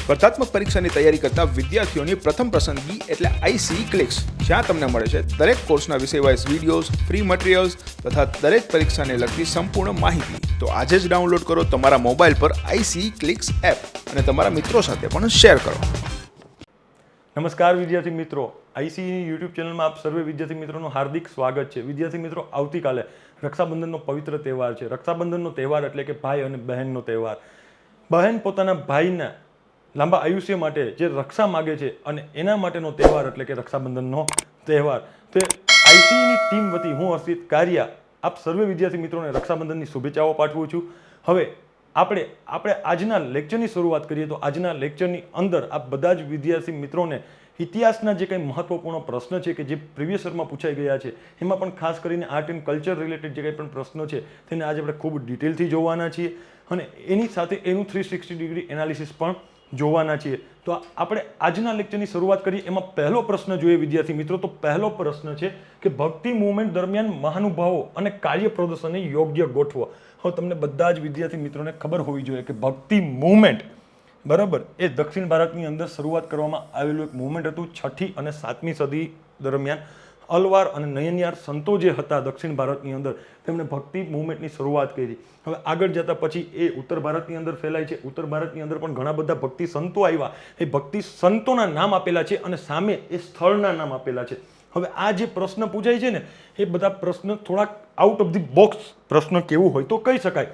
સ્પર્ધાત્મક પરીક્ષાની તૈયારી કરતા વિદ્યાર્થીઓની પ્રથમ પસંદગી એટલે આઈસી ક્લિક્સ, જ્યાં તમને મળે છે દરેક કોર્સના વિષયવાઇઝ વિડીયોઝ, ફ્રી મટીરિયલ્સ તથા દરેક પરીક્ષાને લગતી સંપૂર્ણ માહિતી. તો આજે જ ડાઉનલોડ કરો તમારા મોબાઈલ પર આઈસી ક્લિક્સ એપ અને તમારા મિત્રો સાથે પણ શેર કરો. નમસ્કાર વિદ્યાર્થી મિત્રો, આઈસીની યુટ્યુબ ચેનલમાં આપ સર્વે વિદ્યાર્થી મિત્રોનું હાર્દિક સ્વાગત છે. વિદ્યાર્થી મિત્રો, આવતીકાલે રક્ષાબંધનનો પવિત્ર તહેવાર છે. રક્ષાબંધનનો તહેવાર એટલે કે ભાઈ અને બહેનનો તહેવાર. બહેન પોતાના ભાઈના લાંબા આયુષ્ય માટે જે રક્ષા માગે છે અને એના માટેનો તહેવાર એટલે કે રક્ષાબંધનનો તહેવાર. તો આઈસીની ટીમ વતી હું હર્ષિત કારિયા આપ સર્વે વિદ્યાર્થી મિત્રોને રક્ષાબંધનની શુભેચ્છાઓ પાઠવું છું. હવે આપણે આજના લેક્ચરની શરૂઆત કરીએ તો આજના લેક્ચરની અંદર આપ બધા જ વિદ્યાર્થી મિત્રોને ઇતિહાસના જે કંઈ મહત્વપૂર્ણ પ્રશ્ન છે કે જે પ્રીવિયસ યરમાં પૂછાઈ ગયા છે, એમાં પણ ખાસ કરીને આર્ટ એન્ડ કલ્ચર રિલેટેડ જે કંઈ પણ પ્રશ્નો છે તેને આજે આપણે ખૂબ ડિટેલથી જોવાના છીએ અને એની સાથે એનું 360 ડિગ્રી એનાલિસિસ પણ જોવાના છીએ. તો આપણે આજના લેક્ચરની શરૂઆત કરીએ. એમાં પહેલો પ્રશ્ન જોઈએ વિદ્યાર્થી મિત્રો, તો પહેલો પ્રશ્ન છે કે ભક્તિ મુવમેન્ટ દરમિયાન મહાનુભાવો અને કાર્ય પ્રદર્શનને યોગ્ય ગોઠવો. હવે તમને બધા જ વિદ્યાર્થી મિત્રોને ખબર હોવી જોઈએ કે ભક્તિ મુવમેન્ટ બરાબર એ દક્ષિણ ભારતની અંદર શરૂઆત કરવામાં આવેલું એક મુવમેન્ટ હતું. 6ઠી અને 7મી સદી દરમિયાન અલવાર અને નયનયાર સંતો જે હતા દક્ષિણ ભારતની અંદર તેમણે ભક્તિ મુવમેન્ટની શરૂઆત કરી. હવે આગળ જતા પછી એ ઉત્તર ભારતની અંદર ફેલાય છે. ઉત્તર ભારતની અંદર પણ ઘણા બધા ભક્તિ સંતો આવ્યા. એ ભક્તિ સંતોના નામ આપેલા છે અને સામે એ સ્થળના નામ આપેલા છે. હવે આ જે પ્રશ્ન પૂછાય છે ને એ બધા પ્રશ્ન થોડાક આઉટ ઓફ ધી બોક્સ પ્રશ્ન કેવું હોય તો કહી શકાય,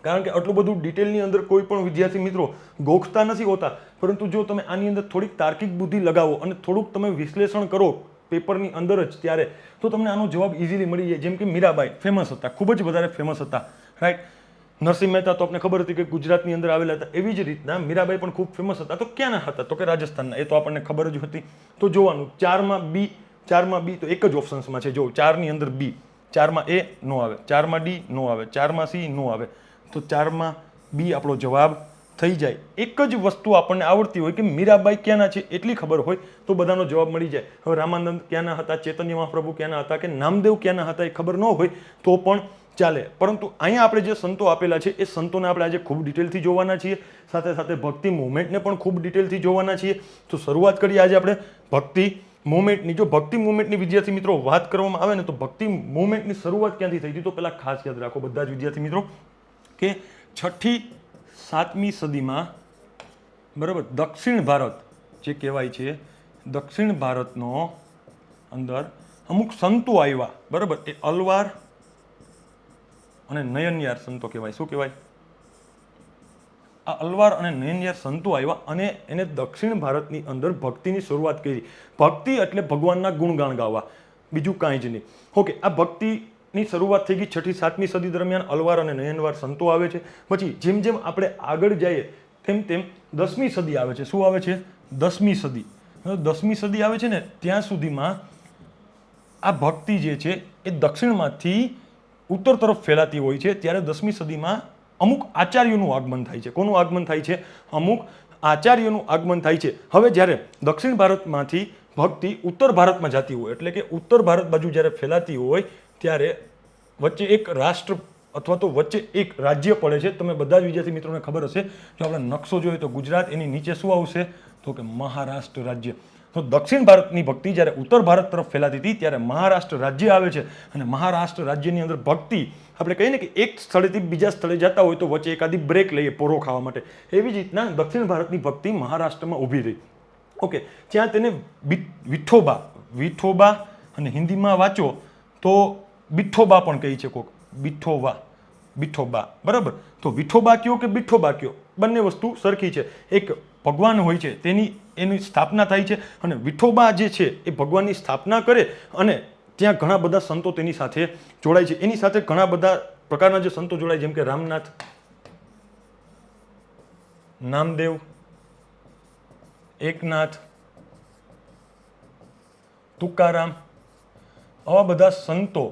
કારણ કે આટલું બધું ડિટેલની અંદર કોઈ પણ વિદ્યાર્થી મિત્રો ગોખતા નથી હોતા. પરંતુ જો તમે આની અંદર થોડીક તાર્કિક બુદ્ધિ લગાવો અને થોડુંક તમે વિશ્લેષણ કરો પેપરની અંદર જ ત્યારે તો તમને આનો જવાબ ઇઝીલી મળી જાય. જેમ કે મીરાબાઈ ફેમસ હતા, ખૂબ જ વધારે ફેમસ હતા, રાઈટ. નરસિંહ મહેતા તો આપણે ખબર હતી કે ગુજરાતની અંદર આવેલા હતા. એવી જ રીતના મીરાબાઈ પણ ખૂબ ફેમસ હતા. તો ક્યાંના હતા? તો કે રાજસ્થાનના. એ તો આપણને ખબર જ હતી. તો જોવાનું 4માં બી તો એક જ ઓપ્શન્સમાં છે. જો 4ની અંદર બી, 4માં એ નો આવે, 4માં ડી નો આવે, 4માં સી નો આવે, તો 4માં બી આપણો જવાબ થઈ જાય. એક જ વસ્તુ આપણને આવડતી હોય કે મીરાબાઈ ક્યાંના છે એટલી ખબર હોય તો બધાનો જવાબ મળી જાય. હવે રામાનંદ ક્યાંના હતા, ચૈતન્ય મહાપ્રભુ ક્યાંના હતા કે નામદેવ ક્યાંના હતા એ ખબર ન હોય તો પણ ચાલે. પરંતુ અહીંયા આપણે જે સંતો આપેલા છે એ સંતોને આપણે આજે ખૂબ ડિટેલથી જોવાના છીએ. સાથે સાથે ભક્તિ મુવમેન્ટને પણ ખૂબ ડિટેલથી જોવાના છીએ. તો શરૂઆત કરીએ આજે આપણે ભક્તિ મુવમેન્ટની. જો ભક્તિ મુવમેન્ટની વિદ્યાર્થી મિત્રો વાત કરવામાં આવે ને તો ભક્તિ મુવમેન્ટની શરૂઆત ક્યાંથી થઈ હતી તો પહેલાં ખાસ યાદ રાખો બધા જ વિદ્યાર્થી મિત્રો કે 6ઠી 7મી સદીમાં બરાબર દક્ષિણ ભારત જે કહેવાય છે, દક્ષિણ ભારતનો અંદર અમુક સંતો આવ્યા બરાબર. એ અલવાર અને નયનયાર સંતો કહેવાય. શું કહેવાય? આ અલવાર અને નયનયાર સંતો આવ્યા અને એને દક્ષિણ ભારતની અંદર ભક્તિની શરૂઆત કરી. ભક્તિ એટલે ભગવાનના ગુણગાન ગાવા, બીજું કાંઈ જ નહીં. ઓકે, આ ભક્તિની શરૂઆત થઈ ગઈ 6ઠી 7મી સદી દરમિયાન. અલવાર અને નયનવાર સંતો આવે છે. પછી જેમ જેમ આપણે આગળ જઈએ તેમ તેમ 10મી સદી આવે છે. શું આવે છે? 10મી સદી. 10મી સદી આવે છે ને ત્યાં સુધીમાં આ ભક્તિ જે છે એ દક્ષિણમાંથી ઉત્તર તરફ ફેલાતી હોય છે. ત્યારે 10મી સદીમાં અમુક આચાર્યોનું આગમન થાય છે. કોનું આગમન થાય છે? અમુક આચાર્યોનું આગમન થાય છે. હવે જ્યારે દક્ષિણ ભારતમાંથી ભક્તિ ઉત્તર ભારતમાં જતી હોય એટલે કે ઉત્તર ભારત બાજુ જ્યારે ફેલાતી હોય ત્યારે વચ્ચે એક રાષ્ટ્ર અથવા તો વચ્ચે એક રાજ્ય પડે છે. તમે બધા જ વિદ્યાર્થી મિત્રોને ખબર હશે, જો આપણે નકશો જોઈએ તો ગુજરાત, એની નીચે શું આવશે તો કે મહારાષ્ટ્ર રાજ્ય. તો દક્ષિણ ભારતની ભક્તિ જ્યારે ઉત્તર ભારત તરફ ફેલાતી હતી ત્યારે મહારાષ્ટ્ર રાજ્ય આવે છે અને મહારાષ્ટ્ર રાજ્યની અંદર ભક્તિ આપણે કહીએ ને કે એક સ્થળેથી બીજા સ્થળે જતા હોય તો વચ્ચે એકાદી બ્રેક લઈએ પોરો ખાવા માટે. એવી જ રીતના દક્ષિણ ભારતની ભક્તિ મહારાષ્ટ્રમાં ઊભી રહી. ઓકે, ત્યાં તેને વિઠોબા અને હિન્દીમાં વાંચો તો બિઠ્ઠોબા પણ કહી છે કોક. બિઠ્ઠોબા બરાબર. તો વિઠોબા કયો કે બિઠ્ઠોબા કયો, બંને વસ્તુ સરખી છે. એક ભગવાન હોય છે એની સ્થાપના થાય છે અને વિઠોબા જે છે એ ભગવાનની સ્થાપના કરે અને ત્યાં ઘણા બધા સંતો તેની સાથે જોડાય છે. એની સાથે ઘણા બધા પ્રકારના જે સંતો જોડાય જેમ કે રામનાથ, નામદેવ, એકનાથ, તુકારામ, આવા બધા સંતો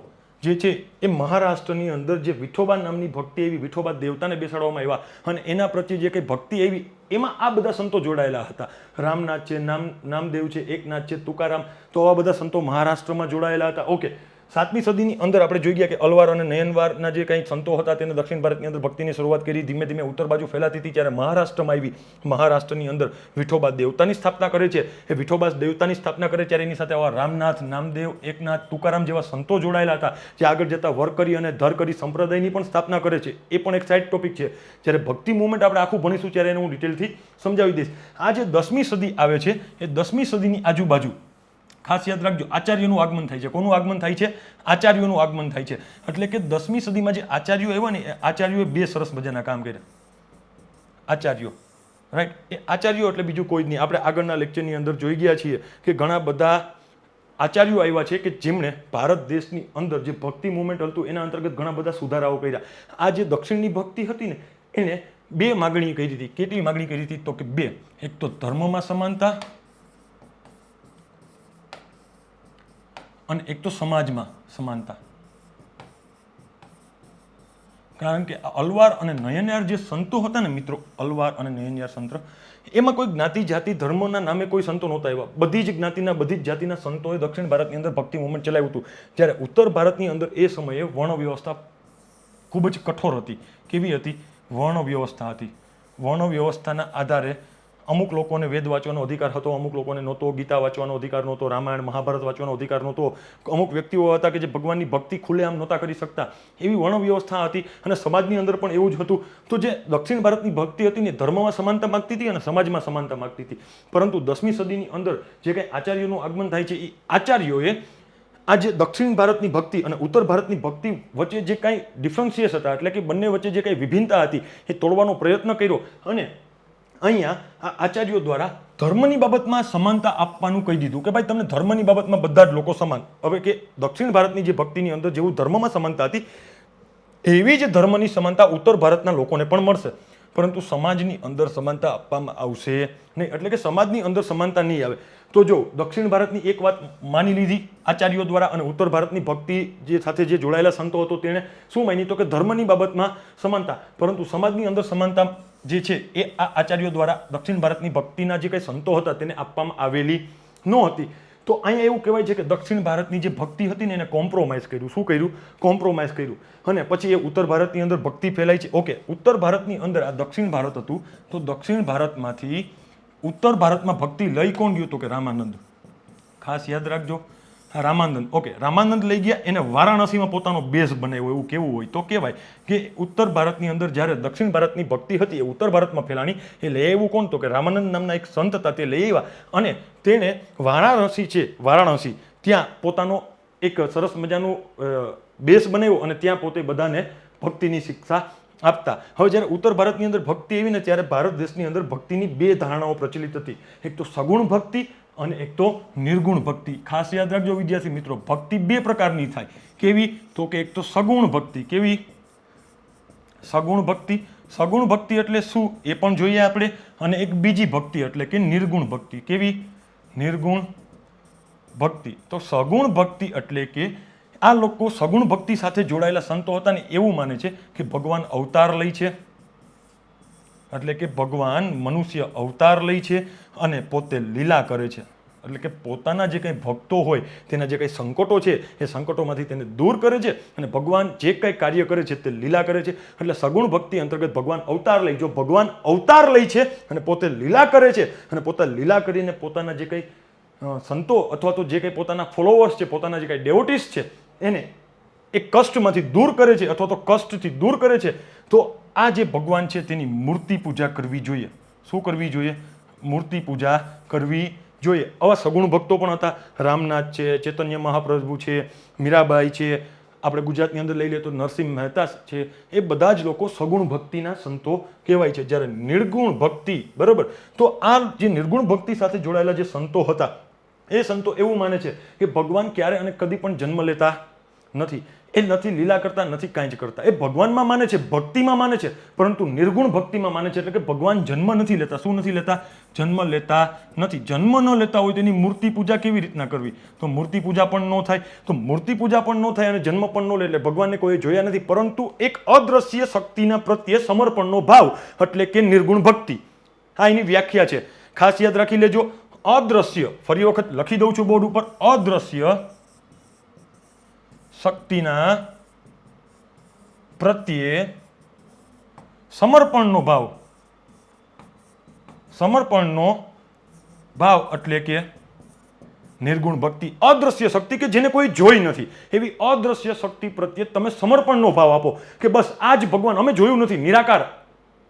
જે છે એ મહારાષ્ટ્રની અંદર જે વિઠોબા નામની ભક્તિ એવી, વિઠોબા દેવતાને બેસાડવામાં આવ્યા અને એના પ્રત્યે જે કંઈ ભક્તિ એવી એમાં આ બધા સંતો જોડાયેલા હતા. રામનાથ છે, નામદેવ છે, એકનાથ છે, તુકારામ, તો આવા બધા સંતો મહારાષ્ટ્રમાં જોડાયેલા હતા. ઓકે, 7મી સદીની અંદર આપણે જોઈ ગયા કે અલવાર અને નયનવારના જે કંઈ સંતો હતા તેને દક્ષિણ ભારતની અંદર ભક્તિની શરૂઆત કરી. ધીમે ધીમે ઉત્તર બાજુ ફેલાતી હતી. ત્યારે મહારાષ્ટ્રમાં આવી. મહારાષ્ટ્રની અંદર વિઠોબા દેવતાની સ્થાપના કરે છે. એ વિઠોબા દેવતાની સ્થાપના કરે ત્યારે એની સાથે આવા રામનાથ, નામદેવ, એકનાથ, તુકારામ જેવા સંતો જોડાયેલા હતા, જે આગળ જતા વરકરી અને ધરકરી સંપ્રદાયની પણ સ્થાપના કરે છે. એ પણ એક સાઇડ ટોપિક છે. જ્યારે ભક્તિ મુવમેન્ટ આપણે આખું ભણીશું ત્યારે એને હું ડિટેલથી સમજાવી દઈશ. આ જે 10મી સદી આવે છે એ 10મી સદીની આજુબાજુ ખાસ યાદ રાખજો, આચાર્યોનું આગમન થાય છે. કોનું આગમન થાય છે? આચાર્યોનું આગમન થાય છે. એટલે કે 10મી સદીમાં જે આચાર્યો આવ્યા ને, એ આચાર્યોએ બે સરસ મજાના કામ કર્યા. આચાર્યો, રાઈટ, એ આચાર્યો એટલે બીજું કોઈ જ નહીં. આપણે આગળના લેક્ચરની અંદર જોઈ ગયા છીએ કે ઘણા બધા આચાર્યો આવ્યા છે કે જેમણે ભારત દેશની અંદર જે ભક્તિ મુવમેન્ટ હતું એના અંતર્ગત ઘણા બધા સુધારાઓ કર્યા. આ જે દક્ષિણની ભક્તિ હતી ને એને બે માગણી કરી હતી. કેટલી માગણી કરી હતી? તો કે બે. એક તો ધર્મમાં સમાનતા અને એક તો સમાજમાં સમાનતા. કારણ કે અલવાર અને નયનયાર જે સંતો હતા ને મિત્રો, અલવાર અને નયનયાર સંત, એમાં કોઈ જ્ઞાતિ જાતિ ધર્મના નામે કોઈ સંતો નહોતા આવ્યા. બધી જ જ્ઞાતિના બધી જ જાતિના સંતોએ દક્ષિણ ભારતની અંદર ભક્તિ મુવમેન્ટ ચલાવ્યું હતું. જ્યારે ઉત્તર ભારતની અંદર એ સમયે વર્ણ વ્યવસ્થા ખૂબ જ કઠોર હતી. કેવી હતી? વર્ણ વ્યવસ્થા હતી. વર્ણ વ્યવસ્થાના આધારે અમુક લોકોને વેદ વાંચવાનો અધિકાર હતો, અમુક લોકોને નહોતો. ગીતા વાંચવાનો અધિકાર નહોતો, રામાયણ મહાભારત વાંચવાનો અધિકાર નહોતો. અમુક વ્યક્તિઓ હતા કે જે ભગવાનની ભક્તિ ખુલ્લેઆમ નહોતા કરી શકતા. એવી વર્ણ વ્યવસ્થા હતી. અને સમાજની અંદર પણ એવું જ હતું. તો જે દક્ષિણ ભારતની ભક્તિ હતી ને ધર્મમાં સમાનતા માગતી હતી અને સમાજમાં સમાનતા માગતી હતી. પરંતુ 10મી સદીની અંદર જે કંઈ આચાર્યોનું આગમન થાય છે, એ આચાર્યોએ આ જે દક્ષિણ ભારતની ભક્તિ અને ઉત્તર ભારતની ભક્તિ વચ્ચે જે કાંઈ ડિફરન્સિયસ હતા, એટલે કે બંને વચ્ચે જે કાંઈ વિભિન્નતા હતી, એ તોડવાનો પ્રયત્ન કર્યો. અને અહીંયા આ આચાર્યો દ્વારા ધર્મની બાબતમાં સમાનતા આપવાનું કહી દીધું કે ભાઈ તમને ધર્મની બાબતમાં બધા જ લોકો સમાન. હવે કે દક્ષિણ ભારતની જે ભક્તિની અંદર જેવું ધર્મમાં સમાનતા હતી એવી જ ધર્મની સમાનતા ઉત્તર ભારતના લોકોને પણ મળશે. પરંતુ સમાજની અંદર સમાનતા આપવામાં આવશે નહીં. એટલે કે સમાજની અંદર સમાનતા નહીં આવે. તો જો દક્ષિણ ભારતની એક વાત માની લીધી આચાર્યો દ્વારા અને ઉત્તર ભારતની ભક્તિ જે સાથે જે જોડાયેલા સંતો હતો તેણે શું માની? તો કે ધર્મની બાબતમાં સમાનતા, પરંતુ સમાજની અંદર સમાનતા જે છે એ આ આચાર્યો દ્વારા દક્ષિણ ભારતની ભક્તિના જે કંઈ સંતો હતા તેને આપવામાં આવેલી ન હતી. તો અહીંયા એવું કહેવાય છે કે દક્ષિણ ભારતની જે ભક્તિ હતી ને એને કોમ્પ્રોમાઇઝ કર્યું. શું કર્યું? કોમ્પ્રોમાઇઝ કર્યું. અને પછી એ ઉત્તર ભારતની અંદર ભક્તિ ફેલાઈ છે. ઓકે, ઉત્તર ભારતની અંદર આ દક્ષિણ ભારત હતું, તો દક્ષિણ ભારતમાંથી ઉત્તર ભારતમાં ભક્તિ લઈ કોણ ગયું? તો કે રામાનંદ. ખાસ યાદ રાખજો, રામાનંદ. ઓકે, રામાનંદ લઈ ગયા, એને વારાણસીમાં પોતાનો બેઝ બનાવ્યો. એવું કેવું હોય તો કહેવાય કે ઉત્તર ભારતની અંદર જ્યારે દક્ષિણ ભારતની ભક્તિ હતી એ ઉત્તર ભારતમાં ફેલાણી. એ લઈ આવ્યું કોણ? તો કે રામાનંદ નામના એક સંત હતા, તે લઈ આવ્યા અને તેને વારાણસી છે, વારાણસી ત્યાં પોતાનો એક સરસ મજાનું બેઝ બનાવ્યો અને ત્યાં પોતે બધાને ભક્તિની શિક્ષા આપતા. હવે જ્યારે ઉત્તર ભારતની અંદર ભક્તિ આવી ને ત્યારે ભારત દેશની અંદર ભક્તિની બે ધારણાઓ પ્રચલિત હતી. એક તો સગુણ ભક્તિ અને એક તો નિર્ગુણ ભક્તિ. ખાસ યાદ રાખજો વિદ્યાર્થી મિત્રો, ભક્તિ બે પ્રકારની થાય. કેવી? તો કે એક તો સગુણ ભક્તિ. કેવી? સગુણ ભક્તિ. સગુણ ભક્તિ એટલે શું એ પણ જોઈએ આપણે. અને એક બીજી ભક્તિ એટલે કે નિર્ગુણ ભક્તિ. કેવી? નિર્ગુણ ભક્તિ. તો સગુણ ભક્તિ એટલે કે આ લોકો સગુણ ભક્તિ સાથે જોડાયેલા સંતો હતા ને એવું માને છે કે ભગવાન અવતાર લે છે, એટલે કે ભગવાન મનુષ્ય અવતાર લે છે અને પોતે લીલા કરે છે. એટલે કે પોતાના જે કંઈ ભક્તો હોય તેના જે કંઈ સંકટો છે એ સંકટોમાંથી તેને દૂર કરે છે અને ભગવાન જે કંઈ કાર્ય કરે છે તે લીલા કરે છે. એટલે સગુણ ભક્તિ અંતર્ગત ભગવાન અવતાર લે. જો ભગવાન અવતાર લે છે અને પોતે લીલા કરે છે અને પોતા લીલા કરીને પોતાના જે કંઈ સંતો અથવા તો જે કંઈ પોતાના ફોલોવર્સ છે, પોતાના જે કંઈ ડેવોટીસ છે એને એ કષ્ટમાંથી દૂર કરે છે અથવા તો કષ્ટથી દૂર કરે છે, તો આ જે ભગવાન છે તેની મૂર્તિ પૂજા કરવી જોઈએ. શું કરવી જોઈએ? મૂર્તિ પૂજા કરવી જોઈએ. આવા સગુણ ભક્તો પણ હતા. રામનાથ છે, ચૈતન્ય મહાપ્રભુ છે, મીરાબાઈ છે, આપણે ગુજરાતની અંદર લઈ લઈએ તો નરસિંહ મહેતા છે. એ બધા જ લોકો સગુણ ભક્તિના સંતો કહેવાય છે. જ્યારે નિર્ગુણ ભક્તિ, બરાબર, તો આ જે નિર્ગુણ ભક્તિ સાથે જોડાયેલા જે સંતો હતા એ સંતો એવું માને છે કે ભગવાન ક્યારે અને કદી પણ જન્મ લેતા નથી. એ નથી લીલા કરતા, નથી કાંઈ જ કરતા. એ ભગવાનમાં માને છે, ભક્તિમાં માને છે, પરંતુ નિર્ગુણ ભક્તિમાં માને છે. એટલે કે ભગવાન જન્મ નથી લેતા. શું નથી લેતા? જન્મ લેતા નથી. જન્મ ન લેતા હોય તેની મૂર્તિ પૂજા કેવી રીતના કરવી? તો મૂર્તિ પૂજા પણ ન થાય. તો મૂર્તિ પૂજા પણ ન થાય અને જન્મ પણ ન લે એટલે ભગવાનને કોઈ જોયા નથી, પરંતુ એક અદ્રશ્ય શક્તિના પ્રત્યે સમર્પણનો ભાવ એટલે કે નિર્ગુણ ભક્તિ. આ એની વ્યાખ્યા છે. ખાસ યાદ રાખી લેજો. અદ્રશ્ય, ફરી વખત લખી દઉં છું બોર્ડ ઉપર, અદ્રશ્ય શક્તિના પ્રત્યે સમર્પણનો ભાવ એટલે કે નિર્ગુણ ભક્તિ. અદ્રશ્ય શક્તિ કે જેને કોઈ જોઈ નથી એવી અદ્રશ્ય શક્તિ પ્રત્યે તમે સમર્પણનો ભાવ આપો કે બસ આ જ ભગવાન, અમે જોયું નથી, નિરાકાર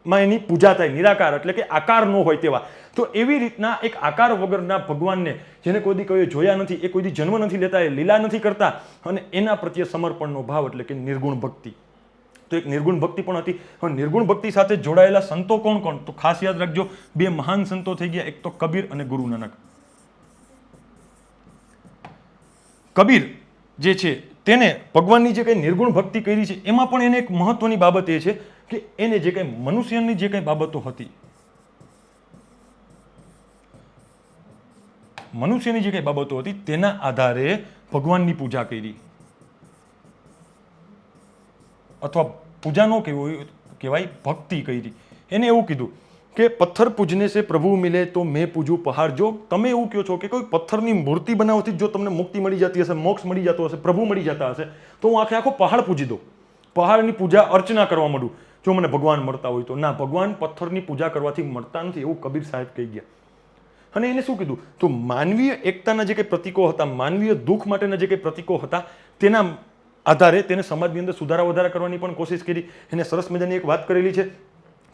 માં એની પૂજા થાય. નિરાકાર એટલે કે આકાર ન હોય તેવા. તો એવી રીતના એક આકાર વગરના ભગવાનને જેને કોઈ દી કોઈ જોયા નથી, એ કોઈ દી જન્મ નથી લેતા, એ લીલા નથી કરતા, અને એના પ્રત્યે સમર્પણનો ભાવ એટલે કે નિર્ગુણ ભક્તિ. તો એક નિર્ગુણ ભક્તિ પણ હતી. હવે નિર્ગુણ ભક્તિ સાથે જોડાયેલા સંતો કોણ કોણ? તો ખાસ યાદ રાખજો, બે મહાન સંતો થઈ ગયા, એક તો કબીર અને ગુરુ નાનક. કબીર જે છે તેને ભગવાનની જે કંઈ નિર્ગુણ ભક્તિ કરી છે એમાં પણ એને એક મહત્વની બાબત એ છે કે એને જે કંઈ મનુષ્યની જે કંઈ બાબતો હતી, મનુષ્યની જે કંઈ બાબતો હતી તેના આધારે ભગવાનની પૂજા કરી, અથવા પૂજા નો કહેવાય, ભક્તિ કરી. એને એવું કીધું કે પથ્થર પૂજને સે પ્રભુ મિલે તો મેં પૂજું પહાડ. જો તમે એવું કહો છો કે કોઈ પથ્થરની મૂર્તિ બનાવવાથી જો તમને મુક્તિ મળી જતી હશે, મોક્ષ મળી જતો હશે, પ્રભુ મળી જતા હશે, તો હું આખો પહાડ પૂજી દઉં, પહાડની પૂજા અર્ચના કરવા માંડું જો મને ભગવાન મળતા હોય તો. ના, ભગવાન પથ્થરની પૂજા કરવાથી મળતા નથી, એવું કબીર સાહેબ કહી ગયા. અને એને શું કીધું? તો માનવીય એકતાના જે કંઈ પ્રતીકો હતા, માનવીય દુઃખ માટેના જે કંઈ પ્રતીકો હતા, તેના આધારે તેને સમાજની અંદર સુધારા વધારા કરવાની પણ કોશિશ કરી. એને સરસ મજાની એક વાત કરેલી છે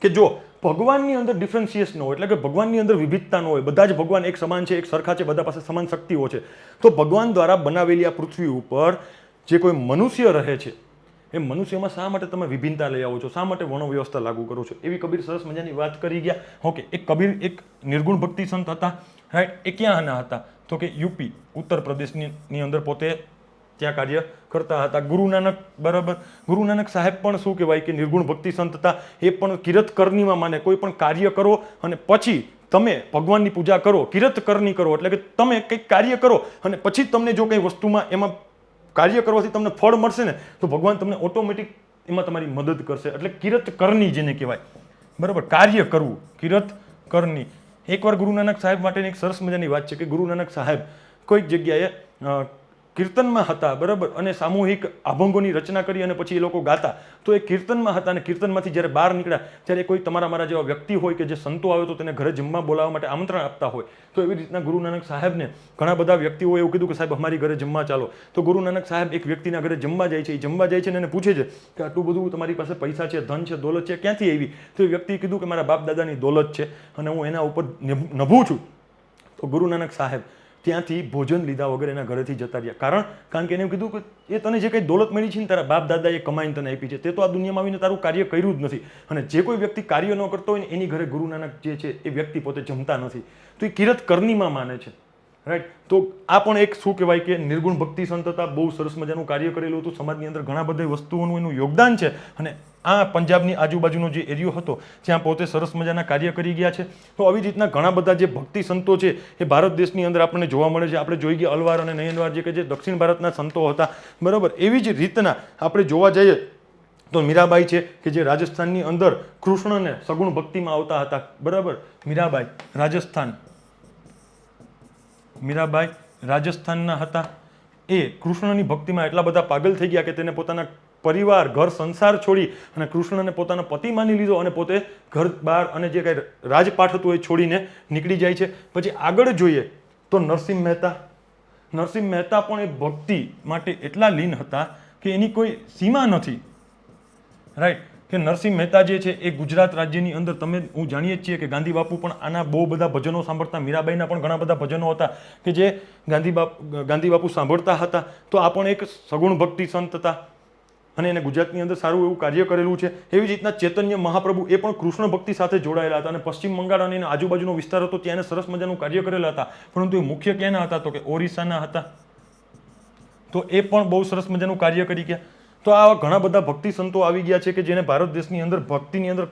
કે જો ભગવાનની અંદર ડિફરન્સિએશન હોય, એટલે કે ભગવાનની અંદર વિવિધતા ન હોય, બધા જ ભગવાન એક સમાન છે, એક સરખા છે, બધા પાસે સમાન શક્તિઓ છે, તો ભગવાન દ્વારા બનાવેલી આ પૃથ્વી ઉપર જે કોઈ મનુષ્ય રહે છે એ મનુષ્યમાં શા માટે તમે વિભિન્નતા લઈ આવો છો, શા માટે વર્ણ વ્યવસ્થા લાગુ કરો છો? એવી કબીર સરસ મજાની વાત કરી ગયા. ઓકે, એક કબીર એક નિર્ગુણ ભક્તિ સંત હતા, રાઈટ. એ ક્યાંના હતા? તો કે યુપી, ઉત્તર પ્રદેશની અંદર પોતે ત્યાં કાર્ય કરતા હતા. ગુરુ નાનક, બરાબર, ગુરુ નાનક સાહેબ પણ શું કહેવાય કે નિર્ગુણ ભક્તિ સંત હતા. એ પણ કિરત કરનીમાં માને, કોઈ પણ કાર્ય કરો અને પછી તમે ભગવાનની પૂજા કરો, કિરત કરણી કરો, એટલે કે તમે કંઈક કાર્ય કરો અને પછી તમને જો કંઈ વસ્તુમાં એમાં કાર્ય કરવાથી તમને ફળ મળશે ને તો ભગવાન તમને ઓટોમેટિક એમાં તમારી મદદ કરશે. એટલે કિરત કરણી જેને કહેવાય, બરાબર, કાર્ય કરવું, કિરત કરણી. એકવાર ગુરુ નાનક સાહેબ માટેની એક સરસ મજાની વાત છે કે ગુરુ નાનક સાહેબ કોઈક જગ્યાએ કીર્તનમાં હતા, બરાબર, અને સામૂહિક અભંગોની રચના કરી અને પછી એ લોકો ગાતા. તો એ કીર્તનમાં હતા અને કીર્તનમાંથી જ્યારે બહાર નીકળ્યા ત્યારે કોઈ તમારા મારા જેવા વ્યક્તિ હોય કે જે સંતો આવે તો તેને ઘરે જમવા બોલાવવા માટે આમંત્રણ આપતા હોય. તો એવી રીતના ગુરુ નાનક સાહેબને ઘણા બધા વ્યક્તિઓએ એવું કીધું કે સાહેબ અમારી ઘરે જમવા ચાલો. તો ગુરુ નાનક સાહેબ એક વ્યક્તિના ઘરે જમવા જાય છે. એ જમવા જાય છે અને એને પૂછે છે કે આટલું બધું તમારી પાસે પૈસા છે, ધન છે, દોલત છે, ક્યાંથી આવી? તો એ વ્યક્તિએ કીધું કે મારા બાપ દાદાની દોલત છે અને હું એના ઉપર નભું છું. તો ગુરુ નાનક સાહેબ ત્યાંથી ભોજન લીધા વગર એના ઘરેથી જતા રહ્યા. કારણ કે એને કીધું કે એ તને જે કંઈ દોલત મળી છે ને તારા બાપ દાદાએ કમાઈને તને આપી છે, તે તો આ દુનિયામાં આવીને તારું કાર્ય કર્યું જ નથી. અને જે કોઈ વ્યક્તિ કાર્ય ન કરતો હોય ને એની ઘરે ગુરુ નાનક જે છે એ વ્યક્તિ પોતે જમતા નથી. તો એ કિરત કરણીમાં માને છે, રાઈટ. તો આ પણ એક શું કહેવાય કે નિર્ગુણ ભક્તિ સંત હતા. બહુ સરસ મજાનું કાર્ય કરેલું હતું. સમાજની અંદર ઘણા બધા વસ્તુઓનું એનું યોગદાન છે. અને આ પંજાબની આજુબાજુનો જે એરિયો હતો ત્યાં પોતે સરસ મજાના કાર્ય કરી ગયા છે. તો આવી રીતના ઘણા બધા જે ભક્તિ સંતો છે એ ભારત દેશની અંદર આપણને જોવા મળે છે. આપણે જોઈ ગયા અલવાર અને નયનવાર જે કે જે દક્ષિણ ભારતના સંતો હતા, બરાબર. એવી જ રીતના આપણે જોવા જઈએ તો મીરાબાઈ છે કે જે રાજસ્થાનની અંદર કૃષ્ણને સગુણ ભક્તિમાં આવતા હતા, બરાબર. મીરાબાઈ રાજસ્થાનના હતા. એ કૃષ્ણની ભક્તિમાં એટલા બધા પાગલ થઈ ગયા કે તેને પોતાના પરિવાર, ઘર, સંસાર છોડી અને કૃષ્ણને પોતાના પતિ માની લીધો અને પોતે ઘર બહાર અને જે કંઈ રાજપાઠ હતું એ છોડીને નીકળી જાય છે. પછી આગળ જોઈએ તો નરસિંહ મહેતા પણ એ ભક્તિ માટે એટલા લીન હતા કે એની કોઈ સીમા નથી, રાઈટ. કે નરસિંહ મહેતા જે છે એ ગુજરાત રાજ્યની અંદર હું જાણીએ જ છીએ કે ગાંધી બાપુ પણ આના બહુ બધા ભજનો સાંભળતા. મીરાબાઈના પણ ઘણા બધા ભજનો હતા કે જે ગાંધી બાપુ સાંભળતા હતા. તો આ પણ એક સગુણ ભક્તિ સંત હતા અને એને ગુજરાતની અંદર સારું એવું કાર્ય કરેલું છે. એવી જ રીતના ચૈતન્ય મહાપ્રભુ એ પણ કૃષ્ણ ભક્તિ સાથે જોડાયેલા હતા અને પશ્ચિમ બંગાળ અને એના આજુબાજુનો વિસ્તાર હતો ત્યાં સરસ મજાનું કાર્ય કરેલા હતા. પરંતુ એ મુખ્ય ક્યાંના હતા? તો કે ઓરિસ્સાના હતા. તો એ પણ બહુ સરસ મજાનું કાર્ય કરી ગયા. તો આવા ઘણા બધા ભક્તિ સંતો આવી ગયા છે કે જેને ભારત દેશની અંદર ભક્તિની અંદર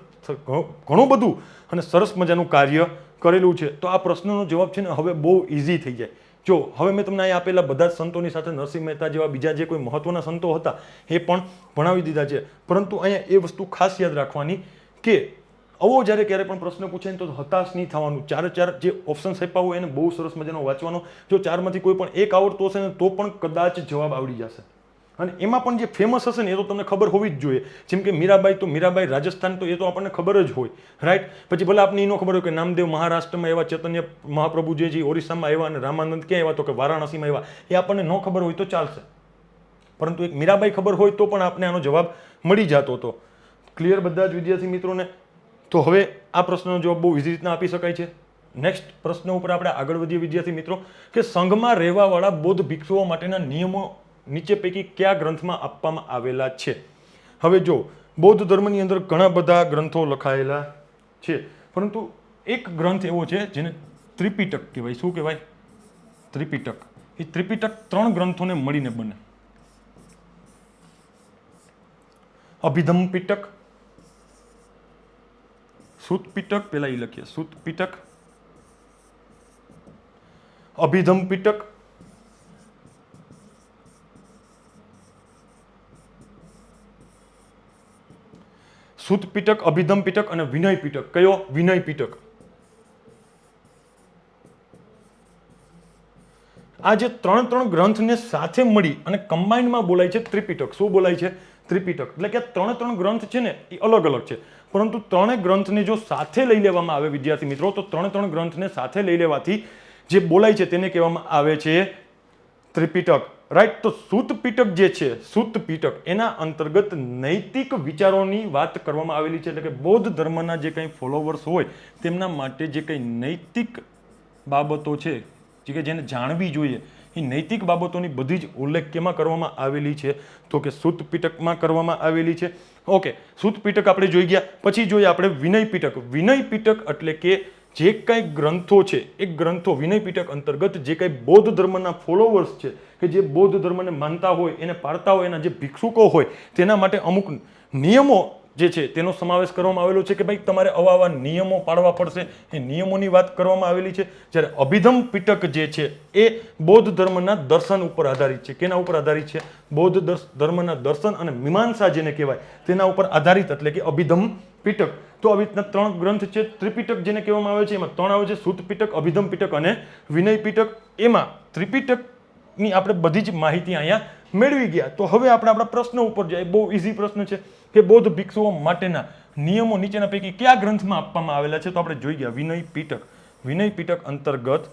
ઘણું બધું અને સરસ મજાનું કાર્ય કરેલું છે. તો આ પ્રશ્નનો જવાબ છે ને હવે બહુ ઇઝી થઈ જાય. જો હવે મેં તમને અહીં આપેલા બધા જ સંતોની સાથે નરસિંહ મહેતા જેવા બીજા જે કોઈ મહત્વના સંતો હતા એ પણ ભણાવી દીધા છે. પરંતુ અહીંયા એ વસ્તુ ખાસ યાદ રાખવાની કે આવો જ્યારે ક્યારે પણ પ્રશ્ન પૂછે તો હતાશ નહીં થવાનું. ચાર જે ઓપ્શન્સ આપ્યા હોય એને બહુ સરસ મજાનો વાંચવાનો. જો ચારમાંથી કોઈ પણ એક આવડતો હશે ને તો પણ કદાચ જવાબ આવડી જશે. અને એમાં પણ જે ફેમસ હશે ને એ તો તમને ખબર હોવી જ જોઈએ. જેમ કે મીરાબાઈ રાજસ્થાન, તો એ તો આપણને ખબર જ હોય, રાઈટ. પછી ભલે આપને એનો ખબર હોય કે નામદેવ મહારાષ્ટ્રમાં એવા, ચૈતન્ય મહાપ્રભુ જે ઓરિસ્સામાં આવ્યા, અને રામાનંદ ક્યાં આવ્યા, તો કે વારાણસીમાં આવ્યા. એ આપણને ન ખબર હોય તો ચાલશે, પરંતુ એક મીરાબાઈ ખબર હોય તો પણ આપને આનો જવાબ મળી જતો હતો. ક્લિયર બધા જ વિદ્યાર્થી મિત્રોને? તો હવે આ પ્રશ્નનો જવાબ બહુ ઇઝી રીતના આપી શકાય છે. નેક્સ્ટ પ્રશ્ન ઉપર આપણે આગળ વધીએ વિદ્યાર્થી મિત્રો, કે સંઘમાં રહેવાવાળા બૌદ્ધ ભિક્ષુઓ માટેના નિયમો નીચે પૈકી કયા ગ્રંથમાં આપવામાં આવેલા છે? હવે જો બૌદ્ધ ધર્મની અંદર ઘણા બધા ગ્રંથો લખાયેલા છે, પરંતુ એક ગ્રંથ એવો છે જેને ત્રિપિટક કહેવાય. શું કહેવાય? ત્રિપિટક. એ ત્રિપિટક 3 ગ્રંથોને મળીને બને. અભિધમ પિટક, સુત પિટક, પેલા એ લખીએ, સુત પિટક, અભિધમ પિટક, સુત પિટક, અભિધમ પિટક અને વિનય પિટક. કયો? વિનય પિટક. આ જે 3 ગ્રંથને સાથે મળી અને કમ્બાઇન્ડમાં બોલાય છે ત્રિપિટક. શું બોલાય છે? ત્રિપિટક. એટલે કે 3 ગ્રંથ છે ને એ અલગ અલગ છે, પરંતુ 3 ગ્રંથને જો સાથે લઈ લેવામાં આવે વિદ્યાર્થી મિત્રો, તો 3 ગ્રંથને સાથે લઈ લેવાથી જે બોલાય છે તેને કહેવામાં આવે છે ત્રિપિટક, રાઈટ. તો સુત પિટક જે છે, સુત પિટક, એના અંતર્ગત નૈતિક વિચારોની વાત કરવામાં આવેલી છે. એટલે કે બૌદ્ધ ધર્મના જે કંઈ ફોલોવર્સ હોય તેમના માટે જે કંઈ નૈતિક બાબતો છે, કે જેને જાણવી જોઈએ, એ નૈતિક બાબતોની બધી જ ઉલ્લેખ કેમાં કરવામાં આવેલી છે? તો કે સુત પિટકમાં કરવામાં આવેલી છે. ઓકે, સુત પિટક આપણે જોઈ ગયા. પછી જોઈએ આપણે વિનય પિટક. વિનય પિટક એટલે કે જે કંઈ ગ્રંથો છે એ ગ્રંથો વિનય પિટક અંતર્ગત જે કંઈ બૌદ્ધ ધર્મના ફોલોવર્સ છે, કે જે બૌદ્ધ ધર્મને માનતા હોય, એને પાળતા હોય, એના જે ભિક્ષુકો હોય, તેના માટે અમુક નિયમો જે છે તેનો સમાવેશ કરવામાં આવેલો છે, કે ભાઈ તમારે આવા નિયમો પાળવા પડશે. એ નિયમોની વાત કરવામાં આવેલી છે. જ્યારે અભિધમ પિટક જે છે એ બૌદ્ધ ધર્મના દર્શન ઉપર આધારિત છે. કેના ઉપર આધારિત છે? બૌદ્ધ ધર્મના દર્શન અને મીમાંસા જેને કહેવાય તેના ઉપર આધારિત, એટલે કે અભિધમ પિટક. તો આવી રીતના 3 ગ્રંથ છે. ત્રિપિટક જેને કહેવામાં આવે છે એમાં 3 આવે છે: સુત પિટક, અભિધમ પિટક અને વિનય પિટક. એમાં ત્રિપિટકની આપણે બધી જ માહિતી અહીંયા મેળવી ગયા. તો હવે આપણે આપણા પ્રશ્ન ઉપર જાય. બહુ ઇઝી પ્રશ્ન છે કે બૌદ્ધ ભિક્ષુઓ માટેના નિયમો નીચેના પૈકી કયા ગ્રંથમાં આપવામાં આવેલા છે? તો આપણે જોઈ ગયા વિનય પિટક. વિનય પિટક અંતર્ગત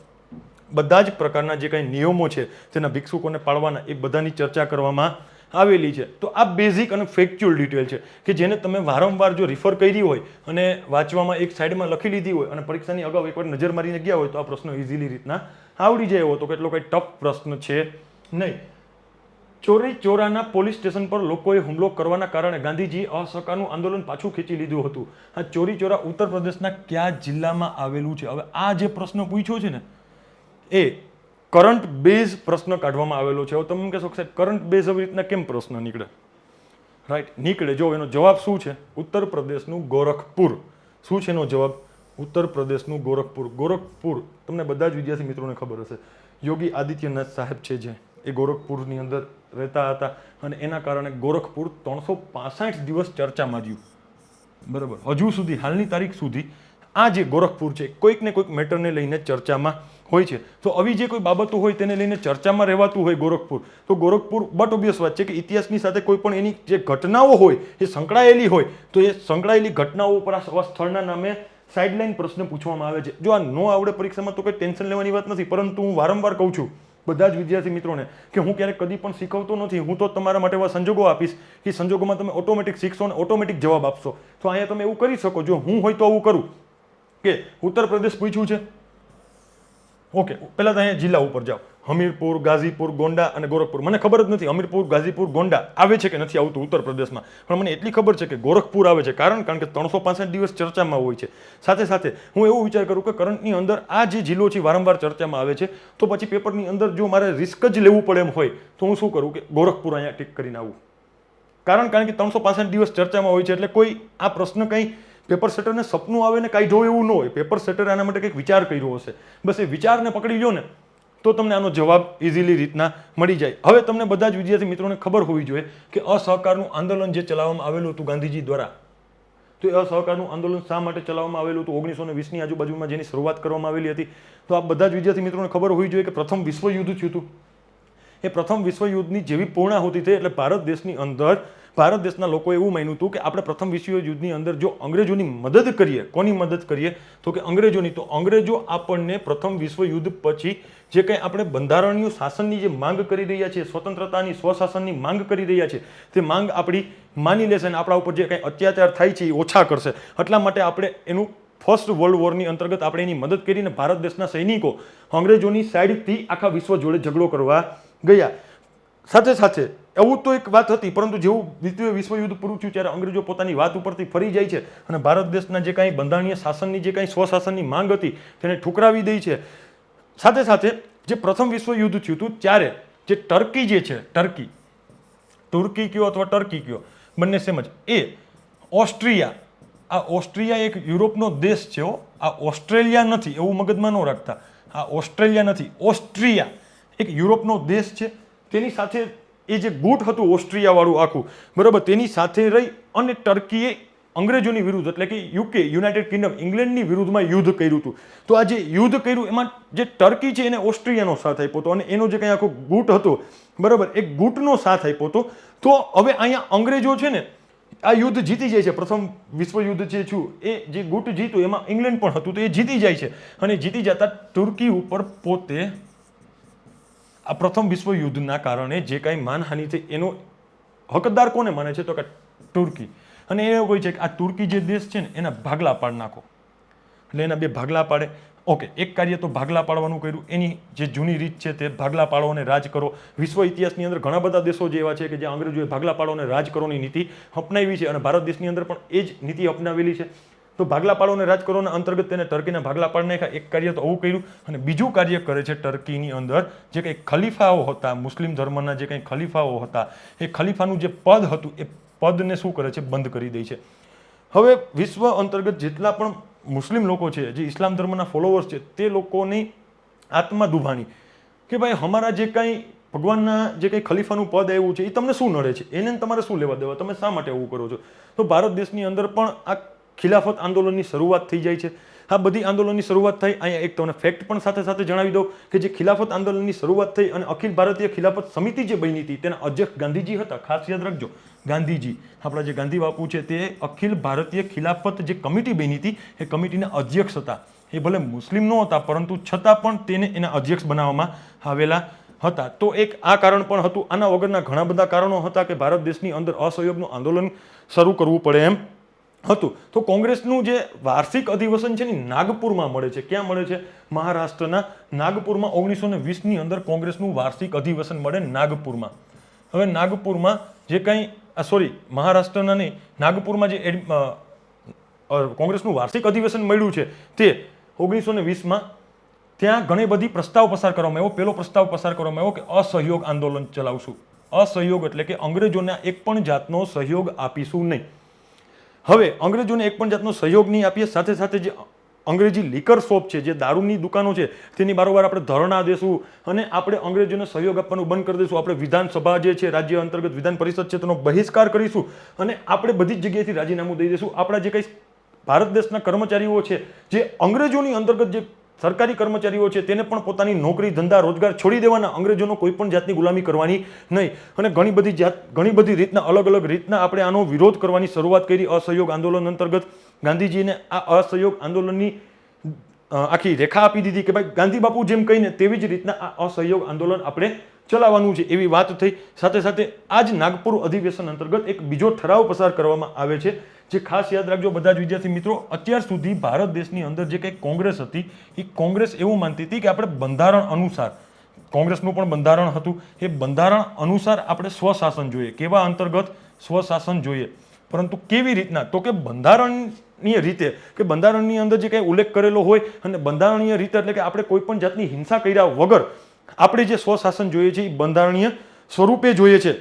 બધા જ પ્રકારના જે કંઈ નિયમો છે તેના ભિક્ષુકોને પાળવાના, એ બધાની ચર્ચા કરવામાં આવેલી છે. તો આ બેઝિક અને ફેક્ચ્યુઅલ ડિટેલ છે કે જેને તમે વારંવાર જો રિફર કરી હોય અને વાંચવામાં એક સાઈડમાં લખી લીધી હોય અને પરીક્ષાની અગાઉ એકવાર નજર મારીને ગયા હોય તો આ પ્રશ્નો ઇઝીલી રીતના આવડી જાય એવો. તો કેટલો કંઈ ટફ પ્રશ્ન છે નહીં. ચોરી ચોરાના પોલીસ સ્ટેશન પર લોકોએ હુમલો કરવાના કારણે ગાંધીજી અસહકારનું આંદોલન પાછું ખેંચી લીધું હતું. આ ચોરી ચોરા ઉત્તર પ્રદેશના કયા જિલ્લામાં આવેલું છે? હવે આ જે પ્રશ્ન પૂછ્યો છે ને એ કરંટ બેઝ પ્રશ્ન કાઢવામાં આવેલો છે. હવે તમે એમ કહેશો કે સાહેબ કરંટ બેઝ આવી રીતના કેમ પ્રશ્ન નીકળે? રાઈટ, નીકળે. જો એનો જવાબ શું છે? ઉત્તર પ્રદેશનું ગોરખપુર. શું છે એનો જવાબ? ઉત્તર પ્રદેશનું ગોરખપુર. ગોરખપુર તમને બધા જ વિદ્યાર્થી મિત્રોને ખબર હશે, યોગી આદિત્યનાથ સાહેબ છે જે એ ગોરખપુરની અંદર રહેતા હતા, અને એના કારણે ગોરખપુર 365 દિવસ ચર્ચામાં રહ્યું. બરાબર, હજુ સુધી હાલની તારીખ સુધી આ જે ગોરખપુર છે કોઈક ને કોઈક મેટરને લઈને ચર્ચામાં હોય છે. તો આવી જે કોઈ બાબતો હોય તેને લઈને ચર્ચામાં રહેવાતું હોય ગોરખપુર, તો ગોરખપુર બટ ઓબ્વિયસ વાત છે કે ઇતિહાસની સાથે કોઈ પણ એની જે ઘટનાઓ હોય એ સંકળાયેલી હોય, તો એ સંકળાયેલી ઘટનાઓ ઉપર આ સ્થળના નામે સાઇડલાઇન પ્રશ્ન પૂછવામાં આવે છે. જો આ નો આવડે પરીક્ષામાં તો કંઈ ટેન્શન લેવાની વાત નથી, પરંતુ હું વારંવાર કહું છું બધા જ વિદ્યાર્થી મિત્રોને કે હું ક્યારેક કદી પણ શીખવતો નથી. હું તો તમારા માટે એવા સંજોગો આપીશ કે સંજોગોમાં તમે ઓટોમેટિક શીખશો અને ઓટોમેટિક જવાબ આપશો. તો અહીંયા તમે એવું કરી શકો, જો હું હોય તો આવું કરું કે ઉત્તર પ્રદેશ પૂછ્યું છે, ઓકે, પહેલા તો અહીંયા જિલ્લા ઉપર જાઓ. હમીરપુર, ગાઝીપુર, ગોંડા અને ગોરખપુર. મને ખબર જ નથી હમીરપુર, ગાઝીપુર, ગોંડા આવે છે કે નથી આવતું ઉત્તર પ્રદેશમાં, પણ મને એટલી ખબર છે કે ગોરખપુર આવે છે. કારણ કે 365 દિવસ ચર્ચામાં હોય છે. સાથે સાથે હું એવો વિચાર કરું કે કરંટની અંદર આ જે જિલ્લો છે વારંવાર ચર્ચામાં આવે છે, તો પછી પેપરની અંદર જો મારે રિસ્ક જ લેવું પડે એમ હોય તો હું શું કરું કે ગોરખપુર અહીંયા ટીક કરીને આવું. કારણ કે 365 દિવસ ચર્ચામાં હોય છે, એટલે કોઈ આ પ્રશ્ન કંઈ પેપર સેટરને સપનું આવે ને કાંઈ જો એવું ન હોય. પેપર સેટરે આના માટે કંઈક વિચાર કર્યો હશે. બસ એ વિચારને પકડી લો ને તો તમને આનો જવાબ ઇઝીલી રીતના મળી જાય. હવે તમને બધા જ વિદ્યાર્થી મિત્રોને ખબર હોવી જોઈએ કે અસહકારનું આંદોલન જે ચલાવવામાં આવેલું હતું ગાંધીજી દ્વારા, તો એ અસહકારનું આંદોલન શા માટે ચલાવવામાં આવેલું હતું? 1920ની આજુબાજુમાં જેની શરૂઆત કરવામાં આવેલી હતી. તો આ બધા જ વિદ્યાર્થી મિત્રોને ખબર હોવી જોઈએ કે પ્રથમ વિશ્વયુદ્ધ થયું હતું. એ પ્રથમ વિશ્વયુદ્ધની જેવી પૂર્ણાહુતિ થઈ એટલે ભારત દેશની અંદર ભારત દેશના લોકોએ એવું માન્યું હતું કે આપણે પ્રથમ વિશ્વયુદ્ધની અંદર જો અંગ્રેજોની મદદ કરીએ, કોની મદદ કરીએ તો કે અંગ્રેજોની, તો અંગ્રેજો આપણને પ્રથમ વિશ્વયુદ્ધ પછી જે કંઈ આપણે બંધારણીય શાસનની જે માંગ કરી રહ્યા છીએ, સ્વતંત્રતાની સ્વશાસનની માંગ કરી રહ્યા છીએ, તે માંગ આપણી માની લેશે અને આપણા ઉપર જે કંઈ અત્યાચાર થાય છે એ ઓછા કરશે. એટલા માટે આપણે એનું ફર્સ્ટ વર્લ્ડ વોરની અંતર્ગત આપણે એની મદદ કરીને ભારત દેશના સૈનિકો અંગ્રેજોની સાઈડથી આખા વિશ્વ જોડે ઝઘડો કરવા ગયા. સાથે સાથે એવું તો એક વાત હતી, પરંતુ જેવું દ્વિતીય વિશ્વયુદ્ધ પૂરું થયું ત્યારે અંગ્રેજો પોતાની વાત ઉપરથી ફરી જાય છે અને ભારત દેશના જે કાંઈ બંધારણીય શાસનની જે કાંઈ સ્વશાસનની માંગ હતી તેને ઠુકરાવી દે છે. સાથે સાથે જે પ્રથમ વિશ્વયુદ્ધ થયું હતું ત્યારે જે ટર્કી જે છે, તુર્કી કયો અથવા ટર્કી કયો બંને સેમ જ, એ ઓસ્ટ્રિયા, આ ઓસ્ટ્રિયા એક યુરોપનો દેશ છે. આ ઓસ્ટ્રેલિયા નથી એવું મગજમાં ન રાખતા, આ ઓસ્ટ્રેલિયા નથી, ઓસ્ટ્રિયા એક યુરોપનો દેશ છે. તેની સાથે એ જે ગુટ હતું ઓસ્ટ્રિયા વાળું આખું, બરાબર, તેની સાથે રહી અને ટર્કીએ અંગ્રેજોની વિરુદ્ધ એટલે કે યુકે, યુનાઇટેડ કિંગડમ, ઇંગ્લેન્ડની વિરુદ્ધમાં યુદ્ધ કર્યું હતું. તો આ જે યુદ્ધ કર્યું એમાં જે ટર્કી છે એને ઓસ્ટ્રિયાનો સાથ આપ્યો હતો અને એનો જે કંઈ આખો ગુટ હતો, બરાબર, એક ગુટનો સાથ આપ્યો હતો. તો હવે અહીંયા અંગ્રેજો છે ને આ યુદ્ધ જીતી જાય છે. પ્રથમ વિશ્વયુદ્ધ જે થયું એ જે ગુટ જીત્યું એમાં ઇંગ્લેન્ડ પણ હતું, તો એ જીતી જાય છે અને જીતી જતા તુર્કી ઉપર પોતે આ પ્રથમ વિશ્વયુદ્ધના કારણે જે કાંઈ માનહાનિ થઈ એનો હકદાર કોને માને છે તો કે તુર્કી. અને એ કોઈ છે કે આ તુર્કી જે દેશ છે ને એના ભાગલા પાડ નાખો, એટલે એના બે ભાગલા પાડે. ઓકે, એક કાર્ય તો ભાગલા પાડવાનું કર્યું, એની જે જૂની રીત છે તે ભાગલા પાડો અને રાજ કરો. વિશ્વ ઇતિહાસની અંદર ઘણા બધા દેશો જે એવા છે કે જે અંગ્રેજોએ ભાગલા પાડો અને રાજ કરોની નીતિ અપનાવી છે અને ભારત દેશની અંદર પણ એ જ નીતિ અપનાવેલી છે. તો ભાગલા પાડો અને રાજ કરોના અંતર્ગત તેને ટર્કીના ભાગલા પાડ નાખ્યા. એક કાર્ય તો આવું કર્યું. અને બીજું કાર્ય કરે છે ટર્કીની અંદર જે કંઈ ખલીફાઓ હતા, મુસ્લિમ ધર્મના જે કંઈ ખલીફાઓ હતા, એ ખલીફાનું જે પદ હતું એ પદને શું કરે છે, બંધ કરી દે છે. હવે વિશ્વ અંતર્ગત જેટલા પણ મુસ્લિમ લોકો છે, જે ઇસ્લામ ધર્મના ફોલોવર્સ છે, તે લોકોની આત્મા દુભાણી કે ભાઈ અમારા જે કાંઈ ભગવાનના જે કંઈ ખલીફાનું પદ આવ્યું છે એ તમને શું નડે છે, એને તમારે શું લેવા દેવા, તમે શા માટે આવું કરો છો. તો ભારત દેશની અંદર પણ આ ખિલાફત આંદોલનની શરૂઆત થઈ જાય છે. આ બધી આંદોલનની શરૂઆત થઈ. અહીંયા એક તમને ફેક્ટ પણ સાથે સાથે જણાવી દઉં કે જે ખિલાફત આંદોલનની શરૂઆત થઈ અને અખિલ ભારતીય ખિલાફત સમિતિ જે બની હતી તેના અધ્યક્ષ ગાંધીજી હતા. ખાસ યાદ રાખજો, ગાંધીજી, આપણા જે ગાંધી બાપુ છે તે અખિલ ભારતીય ખિલાફત જે કમિટી બની હતી એ કમિટીના અધ્યક્ષ હતા. એ ભલે મુસ્લિમ ન હતા પરંતુ છતાં પણ તેને એના અધ્યક્ષ બનાવવામાં આવેલા હતા. તો એક આ કારણ પણ હતું. આના વગરના ઘણા બધા કારણો હતા કે ભારત દેશની અંદર અસહયોગનું આંદોલન શરૂ કરવું પડે એમ હતું. તો કોંગ્રેસનું જે વાર્ષિક અધિવેશન છે ને નાગપુરમાં મળે છે. ક્યાં મળે છે? મહારાષ્ટ્રના નાગપુરમાં 1920ની અંદર કોંગ્રેસનું વાર્ષિક અધિવેશન મળે નાગપુરમાં. હવે નાગપુરમાં જે કંઈ મહારાષ્ટ્રના નહીં, નાગપુરમાં જે કોંગ્રેસનું વાર્ષિક અધિવેશન મળ્યું છે તે 1920માં ત્યાં ઘણી બધી પ્રસ્તાવ પસાર કરવામાં આવ્યો. પહેલો પ્રસ્તાવ પસાર કરવામાં આવ્યો કે અસહયોગ આંદોલન ચલાવશું. અસહયોગ એટલે કે અંગ્રેજોને એક પણ જાતનો સહયોગ આપીશું નહીં. હવે અંગ્રેજોને એક પણ જાતનો સહયોગ નહીં આપીએ, સાથે સાથે જે અંગ્રેજી લીકર શોપ છે, જે દારૂની દુકાનો છે, તેની બારોબાર આપણે ધરણા દેશું અને આપણે અંગ્રેજોને સહયોગ આપવાનું બંધ કરી દઈશું. આપણે વિધાનસભા જે છે, રાજ્ય અંતર્ગત વિધાન પરિષદ છે, તેનો બહિષ્કાર કરીશું અને આપણે બધી જ જગ્યાએથી રાજીનામું દઈ દઈશું. આપણા જે કંઈ ભારત દેશના કર્મચારીઓ છે, જે અંગ્રેજોની અંતર્ગત જે સરકારી કર્મચારીઓ છે, તેને પણ પોતાની નોકરી, ધંધા, રોજગાર છોડી દેવાના, અંગ્રેજોનો કોઈ પણ જાતની ગુલામી કરવાની નહીં. અને ઘણી બધી રીતના અલગ અલગ રીતના આપણે આનો વિરોધ કરવાની શરૂઆત કરી અસહયોગ આંદોલન અંતર્ગત. ગાંધીજીને આ અસહયોગ આંદોલનની આખી રેખા આપી દીધી કે ભાઈ ગાંધી બાપુ જેમ કહીને તેવી જ રીતના આ અસહયોગ આંદોલન આપણે ચલાવવાનું છે, એવી વાત થઈ. સાથે સાથે આ જ નાગપુર અધિવેશન અંતર્ગત એક બીજો ઠરાવ પસાર કરવામાં આવે છે, જે ખાસ યાદ રાખજો બધા જ વિદ્યાર્થી મિત્રો. અત્યાર સુધી ભારત દેશની અંદર જે કંઈ કોંગ્રેસ હતી એ કોંગ્રેસ એવું માનતી હતી કે આપણે બંધારણ અનુસાર, કોંગ્રેસનું પણ બંધારણ હતું, એ બંધારણ અનુસાર આપણે સ્વશાસન જોઈએ. કેવા અંતર્ગત સ્વશાસન જોઈએ, પરંતુ કેવી રીતના? તો કે બંધારણીય રીતે, કે બંધારણની અંદર જે કંઈ ઉલ્લેખ કરેલો હોય અને બંધારણીય રીતે એટલે કે આપણે કોઈ પણ જાતની હિંસા કર્યા વગર આપણે જે સ્વશાસન જોઈએ છે એ બંધારણીય સ્વરૂપે જોઈએ છે.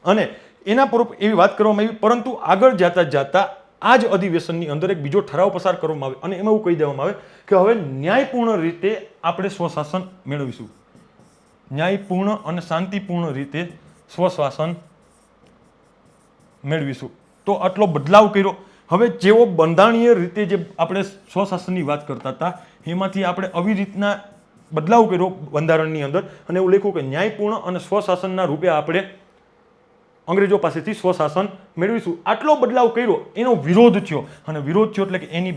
અને એના પર એવી વાત કરવામાં આવી. પરંતુ આગળ જતા આ જ અધિવેશનની અંદર એક બીજો ઠરાવ પસાર કરવામાં આવે અને એમાં એવું કહી દેવામાં આવે કે હવે ન્યાયપૂર્ણ રીતે આપણે સ્વશાસન મેળવીશું. ન્યાયપૂર્ણ અને શાંતિપૂર્ણ રીતે સ્વશાસન મેળવીશું. તો આટલો બદલાવ કર્યો. હવે જેવો બંધારણીય રીતે જે આપણે સ્વશાસનની વાત કરતા હતા એમાંથી આપણે આવી રીતના બદલાવ કર્યો બંધારણની અંદર અને એવું લખ્યું કે ન્યાયપૂર્ણ અને સ્વશાસનના રૂપે આપણે અંગ્રેજો પાસેથી સ્વશાસન મેળવીશું. આટલો બદલાવ કર્યો, એનો વિરોધ થયો અને વિરોધ થયો એટલે કે એની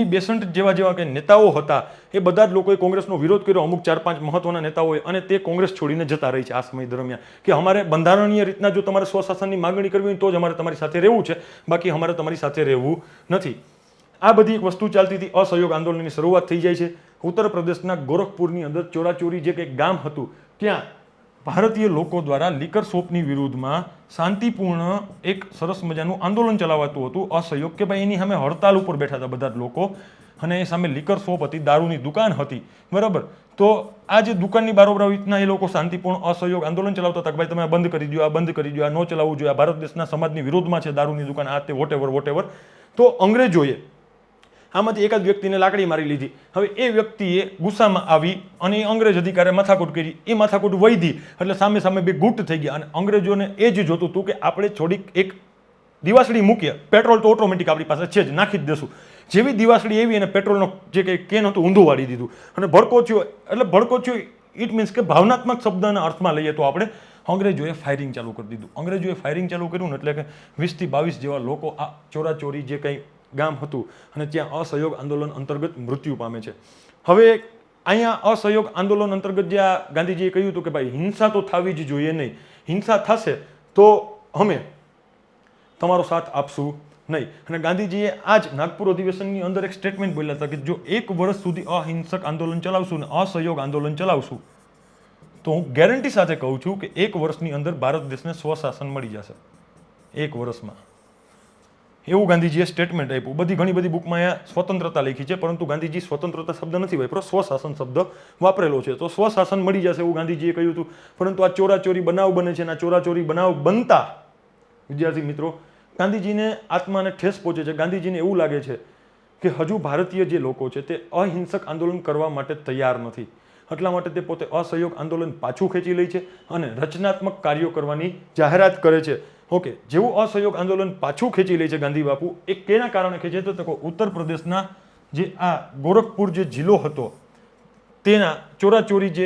બેસન્ટ જેવા કે નેતાઓ હતા એ બધા જ લોકોએ કોંગ્રેસનો વિરોધ કર્યો, અમુક 4-5 મહત્વના નેતાઓએ, અને તે કોંગ્રેસ છોડીને જતા રહી છે આ સમય દરમિયાન કે અમારે બંધારણીય રીતના જો તમારે સ્વશાસનની માગણી કરવી હોય તો જ અમારે તમારી સાથે રહેવું છે, બાકી અમારે તમારી સાથે રહેવું નથી. આ બધી એક વસ્તુ ચાલતી હતી. અસહયોગ આંદોલનની શરૂઆત થઈ જાય છે. ઉત્તર પ્રદેશના ગોરખપુરની અંદર ચોરાચોરી જે કંઈક ગામ હતું ત્યાં ભારતીય લોકો દ્વારા લીકર શોપની વિરુદ્ધમાં શાંતિપૂર્ણ એક સરસ મજાનું આંદોલન ચલાવાતું હતું અસહયોગ, કે ભાઈ એની સામે હડતાલ ઉપર બેઠા હતા બધા જ લોકો, અને એ સામે લીકર શોપ હતી, દારૂની દુકાન હતી, બરાબર. તો આ જે દુકાનની બારોબાર રીતના એ લોકો શાંતિપૂર્ણ અસહયોગ આંદોલન ચલાવતા હતા કે ભાઈ તમે આ બંધ કરી દો, આ બંધ કરી દો, આ ન ચલાવવું જોઈએ, આ ભારત દેશના સમાજની વિરોધમાં છે દારૂની દુકાન, આ તે વોટેવર. તો અંગ્રેજોએ આમાંથી એકાદ વ્યક્તિને લાકડી મારી લીધી. હવે એ વ્યક્તિએ ગુસ્સામાં આવી અને અંગ્રેજ અધિકારીએ માથાકૂટ કરી. એ માથાકૂટ વૈધી એટલે સામે સામે બે ગુટ થઈ ગયા અને અંગ્રેજોને એ જ જોતું હતું કે આપણે થોડીક એક દિવાસળી મૂકીએ, પેટ્રોલ તો ઓટોમેટિક આપણી પાસે છે જ, નાખી જ દેશું. જેવી દિવાસળી એવી અને પેટ્રોલનો જે કંઈ કેન હતું ઊંધું વાળી દીધું અને ભડકો થયો. એટલે ભડકો થયો ઇટ મીન્સ કે ભાવનાત્મક શબ્દના અર્થમાં લઈએ તો આપણે અંગ્રેજોએ ફાયરિંગ ચાલુ કરી દીધું. અંગ્રેજોએ ફાયરિંગ ચાલુ કર્યું ને એટલે કે 20 થી 22 જેવા લોકો આ ચોરાચોરી જે કંઈ ગામ હતું અને ત્યાં અસહયોગ આંદોલન અંતર્ગત મૃત્યુ પામે છે. હવે અહીંયા અસહયોગ આંદોલન અંતર્ગત જે આ ગાંધીજીએ કહ્યું હતું કે ભાઈ હિંસા તો થવી જ જોઈએ નહીં, હિંસા થશે તો અમે તમારો સાથ આપશું નહીં. અને ગાંધીજીએ આ જ નાગપુર અધિવેશનની અંદર એક સ્ટેટમેન્ટ બોલ્યા હતા કે જો 1 વર્ષ સુધી અહિંસક આંદોલન ચલાવશું ને અસહયોગ આંદોલન ચલાવશું તો હું ગેરંટી સાથે કહું છું કે 1 વર્ષની અંદર ભારત દેશને સ્વશાસન મળી જશે. 1 વર્ષમાં એવું ગાંધીજીએ સ્ટેટમેન્ટ આપ્યું. ઘણી બધી બુકમાં અહીંયા સ્વતંત્રતા લખી છે, પરંતુ ગાંધીજી સ્વતંત્રતા શબ્દ નથી વાપર્યો, સ્વશાસન શબ્દ વાપરેલો છે. તો સ્વશાસન મળી જશે એવું ગાંધીજીએ કહ્યું હતું. પરંતુ આ ચોરાચોરી બનાવ બને છે અને આ ચોરાચોરી બનાવ બનતા વિદ્યાર્થી મિત્રો ગાંધીજીને આત્માને ઠેસ પહોંચે છે. ગાંધીજીને એવું લાગે છે કે હજુ ભારતીય જે લોકો છે તે અહિંસક આંદોલન કરવા માટે તૈયાર નથી. એટલા માટે તે પોતે અસહયોગ આંદોલન પાછું ખેંચી લે છે અને રચનાત્મક કાર્યો કરવાની જાહેરાત કરે છે. ઓકે, જેવું અસહયોગ આંદોલન પાછું ખેંચી લે છે ગાંધી બાપુ, એ કેના કારણે ખેંચે તો ઉત્તર પ્રદેશના જે આ ગોરખપુર જે જિલ્લો હતો તેના ચોરાચોરી જે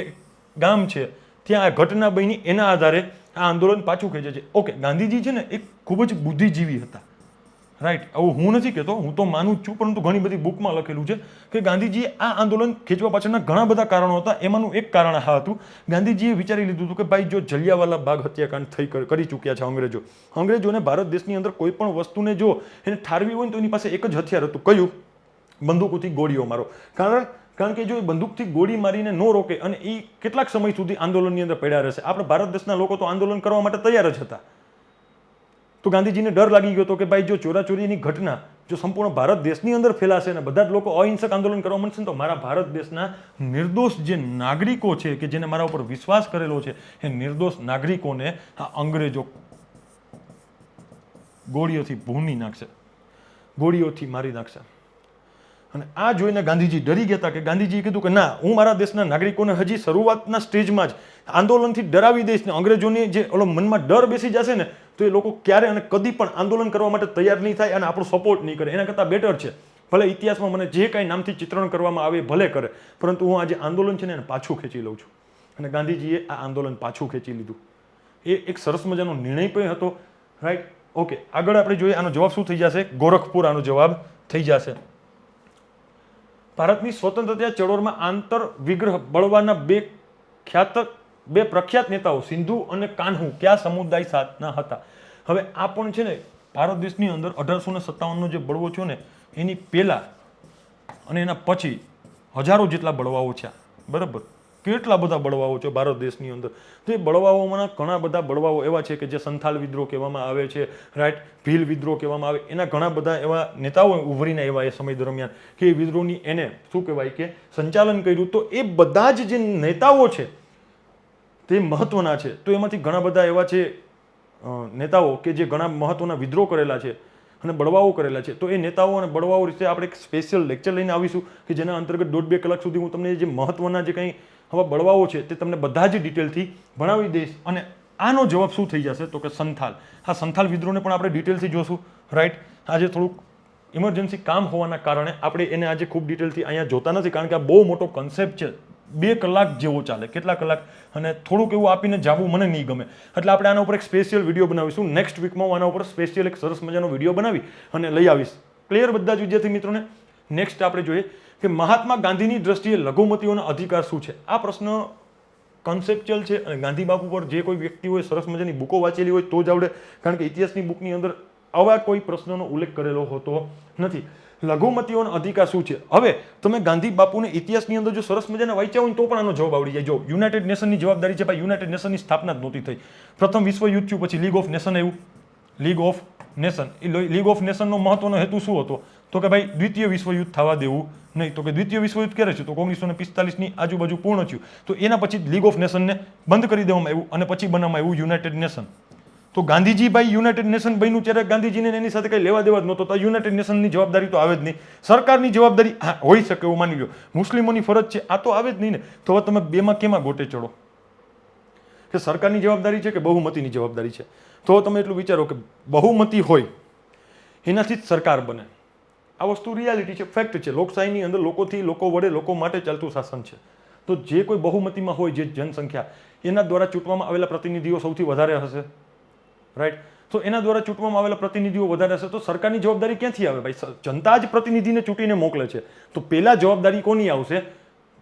ગામ છે ત્યાં આ ઘટના બની, એના આધારે આ આંદોલન પાછું ખેંચે છે. ઓકે, ગાંધીજી છે ને એક ખૂબ જ બુદ્ધિજીવી હતા, રાઈટ. આવું હું નથી કહેતો, હું તો માનું જ છું, પરંતુ ઘણી બધી બુકમાં લખેલું છે કે ગાંધીજીએ આ આંદોલન ખેંચવા પાછળના ઘણા બધા કારણો હતા. એમાંનું એક કારણ આ હતું, ગાંધીજીએ વિચારી લીધું હતું કે ભાઈ જો જલિયાવાલા બાગ હત્યાકાંડ કરી ચૂક્યા છે અંગ્રેજોને ભારત દેશની અંદર કોઈ પણ વસ્તુને જો એને ઠારવી હોય ને તો એની પાસે એક જ હથિયાર હતું. કયું? બંદૂકોથી ગોળીઓ મારો. કારણ કે જો એ બંદૂકથી ગોળી મારીને ન રોકે અને એ કેટલાક સમય સુધી આંદોલનની અંદર પડ્યા રહેશે. આપણે ભારત દેશના લોકો તો આંદોલન કરવા માટે તૈયાર જ હતા. તો ગાંધીજીને ડર લાગી ગયો હતો કે ભાઈ જો ચોરાચોરીની ઘટના જો સંપૂર્ણ ભારત દેશની અંદર ફેલાશે અને બધા જ લોકો અહિંસક આંદોલન કરવા માંડશે તો મારા ભારત દેશના નિર્દોષ જે નાગરિકો છે કે જેને મારા ઉપર વિશ્વાસ કરેલો છે એ નિર્દોષ નાગરિકોને આ અંગ્રેજો ગોળીઓથી ભૂની નાખશે, ગોળીઓથી મારી નાખશે. અને આ જોઈને ગાંધીજી ડરી ગયા હતા કે ગાંધીજીએ કીધું કે ના, હું મારા દેશના નાગરિકોને હજી શરૂઆતના સ્ટેજમાં જ આંદોલનથી ડરાવી દઈશ ને અંગ્રેજોની જે મનમાં ડર બેસી જશે ને તો એ લોકો ક્યારે અને કદી પણ આંદોલન કરવા માટે તૈયાર નહીં થાય અને આપણો સપોર્ટ નહીં કરે. એના કરતાં બેટર છે ભલે ઇતિહાસમાં મને જે કાંઈ નામથી ચિત્રણ કરવામાં આવે ભલે કરે, પરંતુ હું આ જે આંદોલન છે ને એને પાછું ખેંચી લઉં છું. અને ગાંધીજીએ આ આંદોલન પાછું ખેંચી લીધું. એ એક સરસ મજાનો નિર્ણય પણ હતો, રાઈટ. ઓકે, આગળ આપણે જોઈએ આનો જવાબ શું થઈ જશે. ગોરખપુર આનો જવાબ થઈ જશે. ભારતની સ્વતંત્રતા ચળવળમાં આંતર વિગ્રહ બળવાના બે પ્રખ્યાત નેતાઓ સિંધુ અને કાન્હુ કયા સમુદાય સાથના હતા? હવે આ પણ છે ને ભારત દેશની અંદર 1857નો જે બળવો થયો ને એની પહેલા અને એના પછી હજારો જેટલા બળવાઓ છે, બરાબર. કેટલા બધા બળવાઓ છે ભારત દેશની અંદર. તો એ બળવાઓમાંના ઘણા બધા બળવાઓ એવા છે કે જે સંથાલ વિદ્રોહ કહેવામાં આવે છે, રાઈટ, ભીલ વિદ્રોહ કહેવામાં આવે. એના ઘણા બધા એવા નેતાઓ ઉભરીને એવા એ સમય દરમિયાન કે એ વિદ્રોહની એને શું કહેવાય કે સંચાલન કર્યું. તો એ બધા જ જે નેતાઓ છે તે મહત્વના છે. તો એમાંથી ઘણા બધા એવા છે નેતાઓ કે જે ઘણા મહત્વના વિદ્રોહ કરેલા છે અને બળવાઓ કરેલા છે. તો એ નેતાઓ અને બળવાઓ રીતે આપણે એક સ્પેશિયલ લેક્ચર લઈને આવીશું કે જેના અંતર્ગત 1.5-2 કલાક સુધી હું તમને જે મહત્વના જે કંઈ આવા બળવાઓ છે તે તમને બધા જ ડિટેલથી ભણાવી દઈશ. અને આનો જવાબ શું થઈ જશે તો કે સંથાલ. હા, સંથાલ વિદ્રોહને પણ આપણે ડિટેલથી જોશું, રાઈટ. આજે થોડુંક ઇમરજન્સી કામ હોવાના કારણે આપણે એને આજે ખૂબ ડિટેલથી અહીંયા જોતા નથી, કારણ કે આ બહુ મોટો કન્સેપ્ટ છે. 2 કલાક જેવો ચાલે, કેટલા કલાક, અને થોડુંક એવું આપીને જાવું મને નહીં ગમે. એટલે આપણે આના ઉપર એક સ્પેશિયલ વિડીયો બનાવીશું. નેક્સ્ટ વીકમાં હું આના ઉપર સ્પેશિયલ એક સરસ મજાનો વિડીયો બનાવી અને લઈ આવીશ. ક્લિયર બધા જ વિદ્યાર્થી મિત્રોને? નેક્સ્ટ આપણે જોઈએ કે મહાત્મા ગાંધીની દ્રષ્ટિએ લઘુમતીઓનો અધિકાર શું છે. આ પ્રશ્ન કોન્સેપ્ચ્યુઅલ છે અને ગાંધી બાપુ પર જે કોઈ વ્યક્તિ હોય સરસ મજાની બુકો વાંચેલી હોય તો જ આવડે, કારણ કે ઇતિહાસની બુકની અંદર આવા કોઈ પ્રશ્નનો ઉલ્લેખ કરેલો હોતો નથી. લઘુમતીઓનો અધિકાર શું છે? હવે તમે ગાંધી બાપુને ઇતિહાસની અંદર જો સરસ મજાના વાંચ્યા હોય તો પણ આનો જવાબ આવડી જાય. જો યુનાઇટેડ નેશનની જવાબદારી છે ભાઈ, યુનાઇટેડ નેશનની સ્થાપના જ નહોતી થઈ. પ્રથમ વિશ્વ યુદ્ધ થયું, પછી લીગ ઓફ નેશન આવ્યું. League of nation, league of નેશનનો મહત્વનો હેતુ શું હતો? તો કે ભાઈ દ્વિતીય વિશ્વયુદ્ધ થવા દેવું નહીં. તો કે દ્વિતીય વિશ્વયુદ્ધ ક્યારે છે? તો 1945ની આજુબાજુ પૂર્ણ થયું. તો એના પછી લીગ ઓફ નેશનને બંધ કરી દેવામાં આવ્યું અને પછી બનાવવામાં આવ્યું યુનાઇટેડ નેશન. તો ગાંધીજી ભાઈ યુનાઇટેડ નેશન બન્યું ત્યારે ગાંધીજીને એની સાથે કંઈ લેવા દેવા જ નહોતો. તો યુનાઇટેડ નેશનની જવાબદારી તો આવે જ નહીં. સરકારની જવાબદારી હા હોઈ શકે એવું માની લો, મુસ્લિમોની ફરજ છે આ તો આવે જ નહીં ને. તો હવે તમે બેમાં કેમાં ગોટે ચડો કે સરકારની જવાબદારી છે કે બહુમતીની જવાબદારી છે? તો તમે એટલું વિચારો કે બહુમતી હોય એનાથી જ સરકાર બને. આ વસ્તુ રિયાલિટી છે, ફેક્ટ છે. લોકશાહીની અંદર લોકોથી, લોકો વડે, લોકો માટે ચાલતું શાસન છે. તો જે કોઈ બહુમતીમાં હોય, જે જનસંખ્યા, એના દ્વારા ચૂંટવામાં આવેલા પ્રતિનિધિઓ સૌથી વધારે હશે, રાઈટ? તો એના દ્વારા ચૂંટવામાં આવેલા પ્રતિનિધિઓ વધારે હશે તો સરકારની જવાબદારી ક્યાંથી આવે ભાઈ? જનતા જ પ્રતિનિધિને ચૂંટીને મોકલે છે. તો પહેલા જવાબદારી કોની આવશે?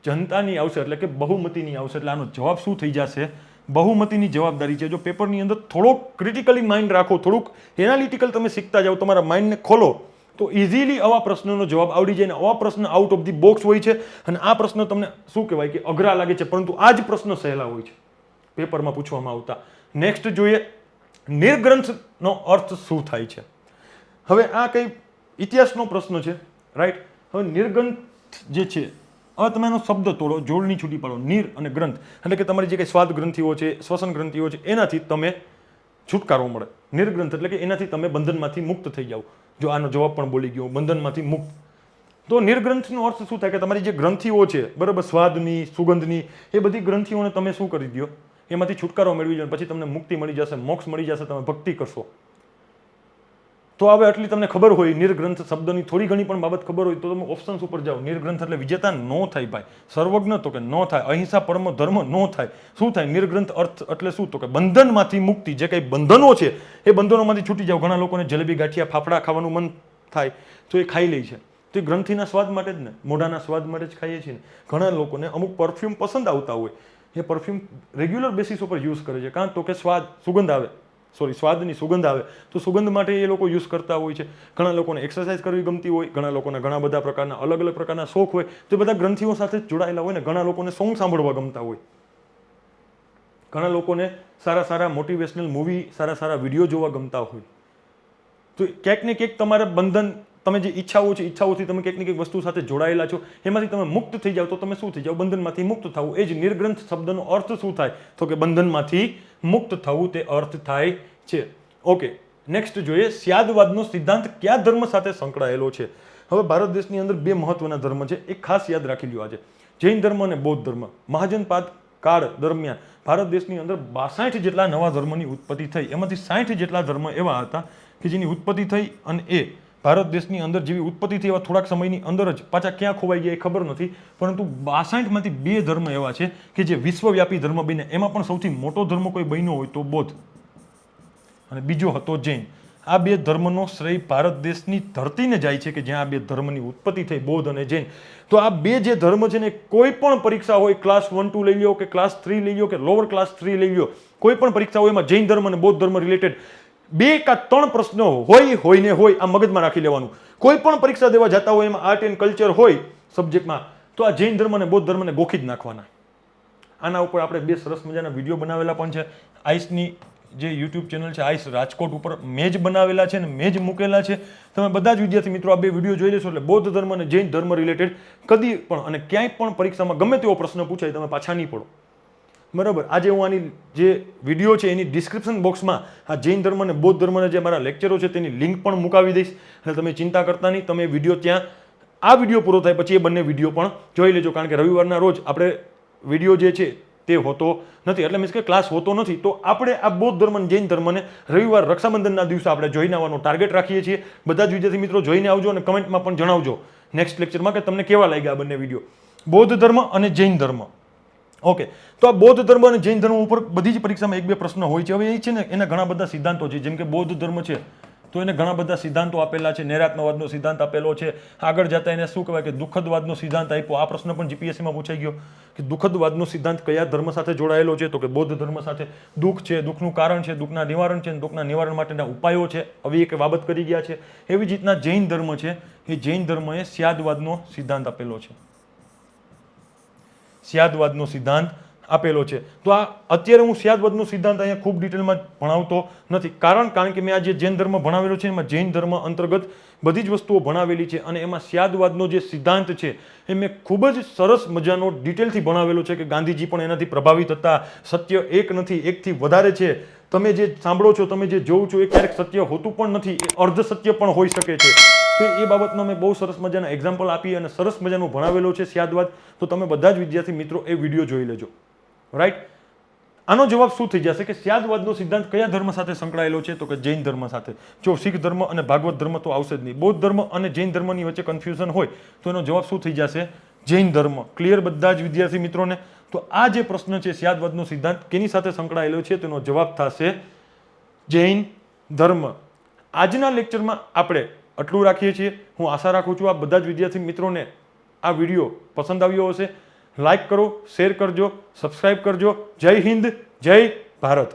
જનતાની આવશે, એટલે કે બહુમતીની આવશે. એટલે આનો જવાબ શું થઈ જશે? બહુમતીની જવાબદારી છે. જો પેપરની અંદર થોડોક ક્રિટિકલી માઇન્ડ રાખો, થોડુંક એનાલિટિકલ તમે શીખતા જાઓ, તમારા માઇન્ડને ખોલો, તો ઇઝીલી આવા પ્રશ્નનો જવાબ આવડી જાય. ને આવા પ્રશ્ન આઉટ ઓફ ધી બોક્સ હોય છે અને આ પ્રશ્ન તમને શું કહેવાય કે અઘરા લાગે છે, પરંતુ આ જ પ્રશ્ન સહેલા હોય છે પેપરમાં પૂછવામાં આવતા. નેક્સ્ટ જોઈએ, નિર્ગ્રંથનો અર્થ શું થાય છે? હવે આ કઈ ઇતિહાસનો પ્રશ્ન છે, રાઈટ? હવે નિર્ગ્રંથ જે છે, હવે તમે એનો શબ્દ તોડો, જોડણી છૂટી પાડો. નિર અને ગ્રંથ એટલે કે તમારી જે કંઈ સ્વાદ ગ્રંથિઓ છે, શ્વસન ગ્રંથિઓ છે, એનાથી તમે છુટકારો મળે. નિર્ગ્રંથ એટલે કે એનાથી તમે બંધનમાંથી મુક્ત થઈ જાઓ. જો આનો જવાબ પણ બોલી ગયો, બંધનમાંથી મુક્ત. તો નિર્ગ્રંથનો અર્થ શું થાય કે તમારી જે ગ્રંથિઓ છે, બરાબર, સ્વાદની, સુગંધની, એ બધી ગ્રંથિઓને તમે શું કરી દો? એમાંથી છુટકારો મેળવી જાય, પછી તમને મુક્તિ મળી જશે, મોક્ષ મળી જશે, તમે ભક્તિ કરશો. તો હવે આટલી તમને ખબર હોય, નિર્ગ્રંથ શબ્દની થોડી ઘણી પણ બાબત ખબર હોય તો તમે ઓપ્શન્સ ઉપર જાઓ. નિર્ગ્રંથ એટલે વિજેતા ન થાય ભાઈ, સર્વજ્ઞ તો કે ન થાય, અહિંસા પરમ ધર્મ ન થાય. શું થાય? નિર્ગ્રંથ અર્થ એટલે શું? તો કે બંધનમાંથી મુક્તિ. જે કંઈ બંધનો છે એ બંધનોમાંથી છૂટી જાઓ. ઘણા લોકોને જલેબી, ગાંઠિયા, ફાફડા ખાવાનું મન થાય તો એ ખાઈ લે છે. તો એ ગ્રંથિના સ્વાદ માટે જ ને, મોઢાના સ્વાદ માટે જ ખાઈએ છીએ ને. ઘણા લોકોને અમુક પરફ્યુમ પસંદ આવતા હોય, એ પરફ્યુમ રેગ્યુલર બેસિસ ઉપર યુઝ કરે છે. કાં તો કે સુગંધ આવે, સ્વાદની સુગંધ આવે તો સુગંધ માટે એ લોકો યુઝ કરતા હોય છે. ઘણા લોકોને એક્સરસાઇઝ કરવી ગમતી હોય, ઘણા લોકોને ઘણા બધા પ્રકારના અલગ અલગ પ્રકારના શોખ હોય, તો એ બધા ગ્રંથિઓ સાથે જોડાયેલા હોય ને. ઘણા લોકોને સોંગ સાંભળવા ગમતા હોય, ઘણા લોકોને સારા સારા મોટિવેશનલ મૂવી, સારા સારા વિડીયો જોવા ગમતા હોય. તો ક્યાંક ને ક્યાંક તમારા બંધન, તમે જે ઈચ્છાઓ છે, ઈચ્છાઓથી તમે ક્યાંક ને ક્યાંક વસ્તુ સાથે જોડાયેલા છો, એમાંથી તમે મુક્ત થઈ જાઓ તો તમે શું થઈ જાઓ? બંધનમાંથી મુક્ત થવું. એ જ નિર્ગ્રંથ શબ્દનો અર્થ શું થાય? તો કે બંધનમાંથી મુક્ત થવું, તે અર્થ થાય છે. ઓકે, નેક્સ્ટ જોઈએ, સ્યાદવાદનો સિદ્ધાંત કયા ધર્મ સાથે સંકળાયેલો છે? હવે ભારત દેશની અંદર બે મહત્વના ધર્મ છે, એક ખાસ યાદ રાખી લ્યો આજે, જૈન ધર્મ અને બૌદ્ધ ધર્મ. મહાજનપાદ કાળ દરમિયાન ભારત દેશની અંદર 62 જેટલા નવા ધર્મની ઉત્પત્તિ થઈ. એમાંથી 60 જેટલા ધર્મ એવા હતા કે જેની ઉત્પત્તિ થઈ અને એ ભારત દેશની અંદર જેવી ઉત્પત્તિ થઈ એવા થોડાક સમયની અંદર જ પાછા ક્યાં ખોવાઈ ગયા એ ખબર નથી, પરંતુ 62માંથી 2 ધર્મ એવા છે કે જે વિશ્વવ્યાપી ધર્મ બન્યા. એમાં પણ સૌથી મોટો ધર્મ કોઈ બન્યો હોય તો બૌદ્ધ, અને બીજો હતો જૈન. આ બે ધર્મનો શ્રેય ભારત દેશની ધરતીને જાય છે કે જ્યાં આ બે ધર્મની ઉત્પત્તિ થઈ, બૌદ્ધ અને જૈન. તો આ બે જે ધર્મ છે ને, કોઈ પણ પરીક્ષા હોય, ક્લાસ 1, 2 લઈ લો કે ક્લાસ 3 લઈ લો કે લોઅર ક્લાસ 3 લઈ લો, કોઈ પણ પરીક્ષા હોય એમાં જૈન ધર્મ અને બૌદ્ધ ધર્મ રિલેટેડ 2 કે 3 પ્રશ્નો હોય ને હોય. આ મગજમાં રાખી લેવાનું. કોઈ પણ પરીક્ષા દેવા જતા હોય એમાં આર્ટ એન્ડ કલ્ચર હોય સબ્જેક્ટમાં, તો આ જૈન ધર્મ અને બૌદ્ધ ધર્મને ગોખી જ નાખવાના. આના ઉપર આપણે 2 સરસ મજાના વિડીયો બનાવેલા પણ છે. આઈસની જે યુટ્યુબ ચેનલ છે, આઈસ રાજકોટ ઉપર મેં જ બનાવેલા છે અને મેં જ મૂકેલા છે. તમે બધા જ વિદ્યાર્થી મિત્રો આ 2 વિડીયો જોઈ લેશો એટલે બૌદ્ધ ધર્મ અને જૈન ધર્મ રિલેટેડ કદી પણ અને ક્યાંય પણ પરીક્ષામાં ગમે તેવો પ્રશ્ન પૂછાય તમે પાછા નહીં પડો, બરાબર. આજે હું આની જે વિડીયો છે એની ડિસ્ક્રિપ્શન બોક્સમાં આ જૈન ધર્મ અને બૌદ્ધ ધર્મના જે મારા લેક્ચરો છે તેની લિંક પણ મુકાવી દઈશ. અને તમે ચિંતા કરતા નહીં, તમે વિડીયો ત્યાં, આ વિડીયો પૂરો થાય પછી એ બંને વિડીયો પણ જોઈ લેજો, કારણ કે રવિવારના રોજ આપણે વિડીયો જે છે તે હોતો નથી, એટલે મીન્સ કે ક્લાસ હોતો નથી. તો આપણે આ બૌદ્ધ ધર્મ અને જૈન ધર્મને રવિવાર રક્ષાબંધનના દિવસે આપણે જોઈને આવવાનો ટાર્ગેટ રાખીએ છીએ. બધા જ વિદ્યાર્થી મિત્રો જોઈને આવજો અને કમેન્ટમાં પણ જણાવજો નેક્સ્ટ લેક્ચરમાં કે તમને કેવા લાગ્યા આ બંને વિડીયો. બૌદ્ધ ધર્મ અને જૈન ધર્મ. ઓકે, તો આ બૌદ્ધ ધર્મ અને જૈન ધર્મ ઉપર બધી જ પરીક્ષામાં 1-2 પ્રશ્ન હોય છે. હવે એ છે ને એના ઘણા બધા સિદ્ધાંતો છે. જેમ કે બૌદ્ધ ધર્મ છે તો એને ઘણા બધા સિદ્ધાંતો આપેલા છે. નૈરાત્મવાદનો સિદ્ધાંત આપેલો છે. આગળ જતા એને શું કહેવાય કે દુઃખદવાદનો સિદ્ધાંત આપ્યો. આ પ્રશ્ન પણ જીપીએસસીમાં પૂછાઈ ગયો કે દુઃખદવાદનો સિદ્ધાંત કયા ધર્મ સાથે જોડાયેલો છે, તો કે બૌદ્ધ ધર્મ સાથે. દુઃખ છે, દુઃખનું કારણ છે, દુઃખના નિવારણ છે, દુઃખના નિવારણ માટેના ઉપાયો છે, આવી એક બાબત કરી ગયા છે. એવી જ રીતના જૈન ધર્મ છે, એ જૈન ધર્મએ સ્યાદવાદનો સિદ્ધાંત આપેલો છે. સ્યાદવાદનો સિદ્ધાંત આપેલો છે. તો આ અત્યારે હું સ્યાદવાદનો સિદ્ધાંત અહીંયા ખૂબ ડિટેલમાં ભણાવતો નથી. કારણ કે મેં આ જે જૈન ધર્મ ભણાવેલો છે એમાં જૈન ધર્મ અંતર્ગત બધી જ વસ્તુઓ ભણાવેલી છે અને એમાં સ્યાદવાદનો જે સિદ્ધાંત છે એ મેં ખૂબ જ સરસ મજાનો ડિટેલથી ભણાવેલો છે કે ગાંધીજી પણ એનાથી પ્રભાવિત હતા. સત્ય એક નથી, એકથી વધારે છે. તમે જે સાંભળો છો, તમે જે જોવો છો એ ક્યારેક સત્ય હોતું પણ નથી, એ અર્ધ સત્ય પણ હોઈ શકે છે. તો એ બાબતમાં મેં બહુ સરસ મજાના એક્ઝામ્પલ આપી અને સરસ મજાનું ભણાવેલો છે સ્યાદવાદ. તો તમે બધા જ વિદ્યાર્થી મિત્રો એ વિડીયો જોઈ લેજો. રાઈટ. આનો જવાબ શું થઈ જશે કે સ્યાદવાદનો સિદ્ધાંત કયા ધર્મ સાથે સંકળાયેલો છે, તો કે જૈન ધર્મ સાથે. જો શીખ ધર્મ અને ભાગવત ધર્મ તો આવશે જ નહીં. બૌદ્ધ ધર્મ અને જૈન ધર્મની વચ્ચે કન્ફ્યુઝન હોય તો એનો જવાબ શું થઈ જશે? જૈન ધર્મ. ક્લિયર બધા જ વિદ્યાર્થી મિત્રોને? તો આ જે પ્રશ્ન છે સ્યાદવાદનો સિદ્ધાંત કેની સાથે સંકળાયેલો છે તેનો જવાબ થશે જૈન ધર્મ. આજના લેક્ચરમાં આપણે આટલું રાખીએ છીએ. હું આશા રાખું છું આ બધા જ વિદ્યાર્થી મિત્રોને આ વિડીયો પસંદ આવ્યો હશે. લાઈક કરો, શેર કરજો, સબસ્ક્રાઇબ કરજો. જય હિન્દ, જય ભારત.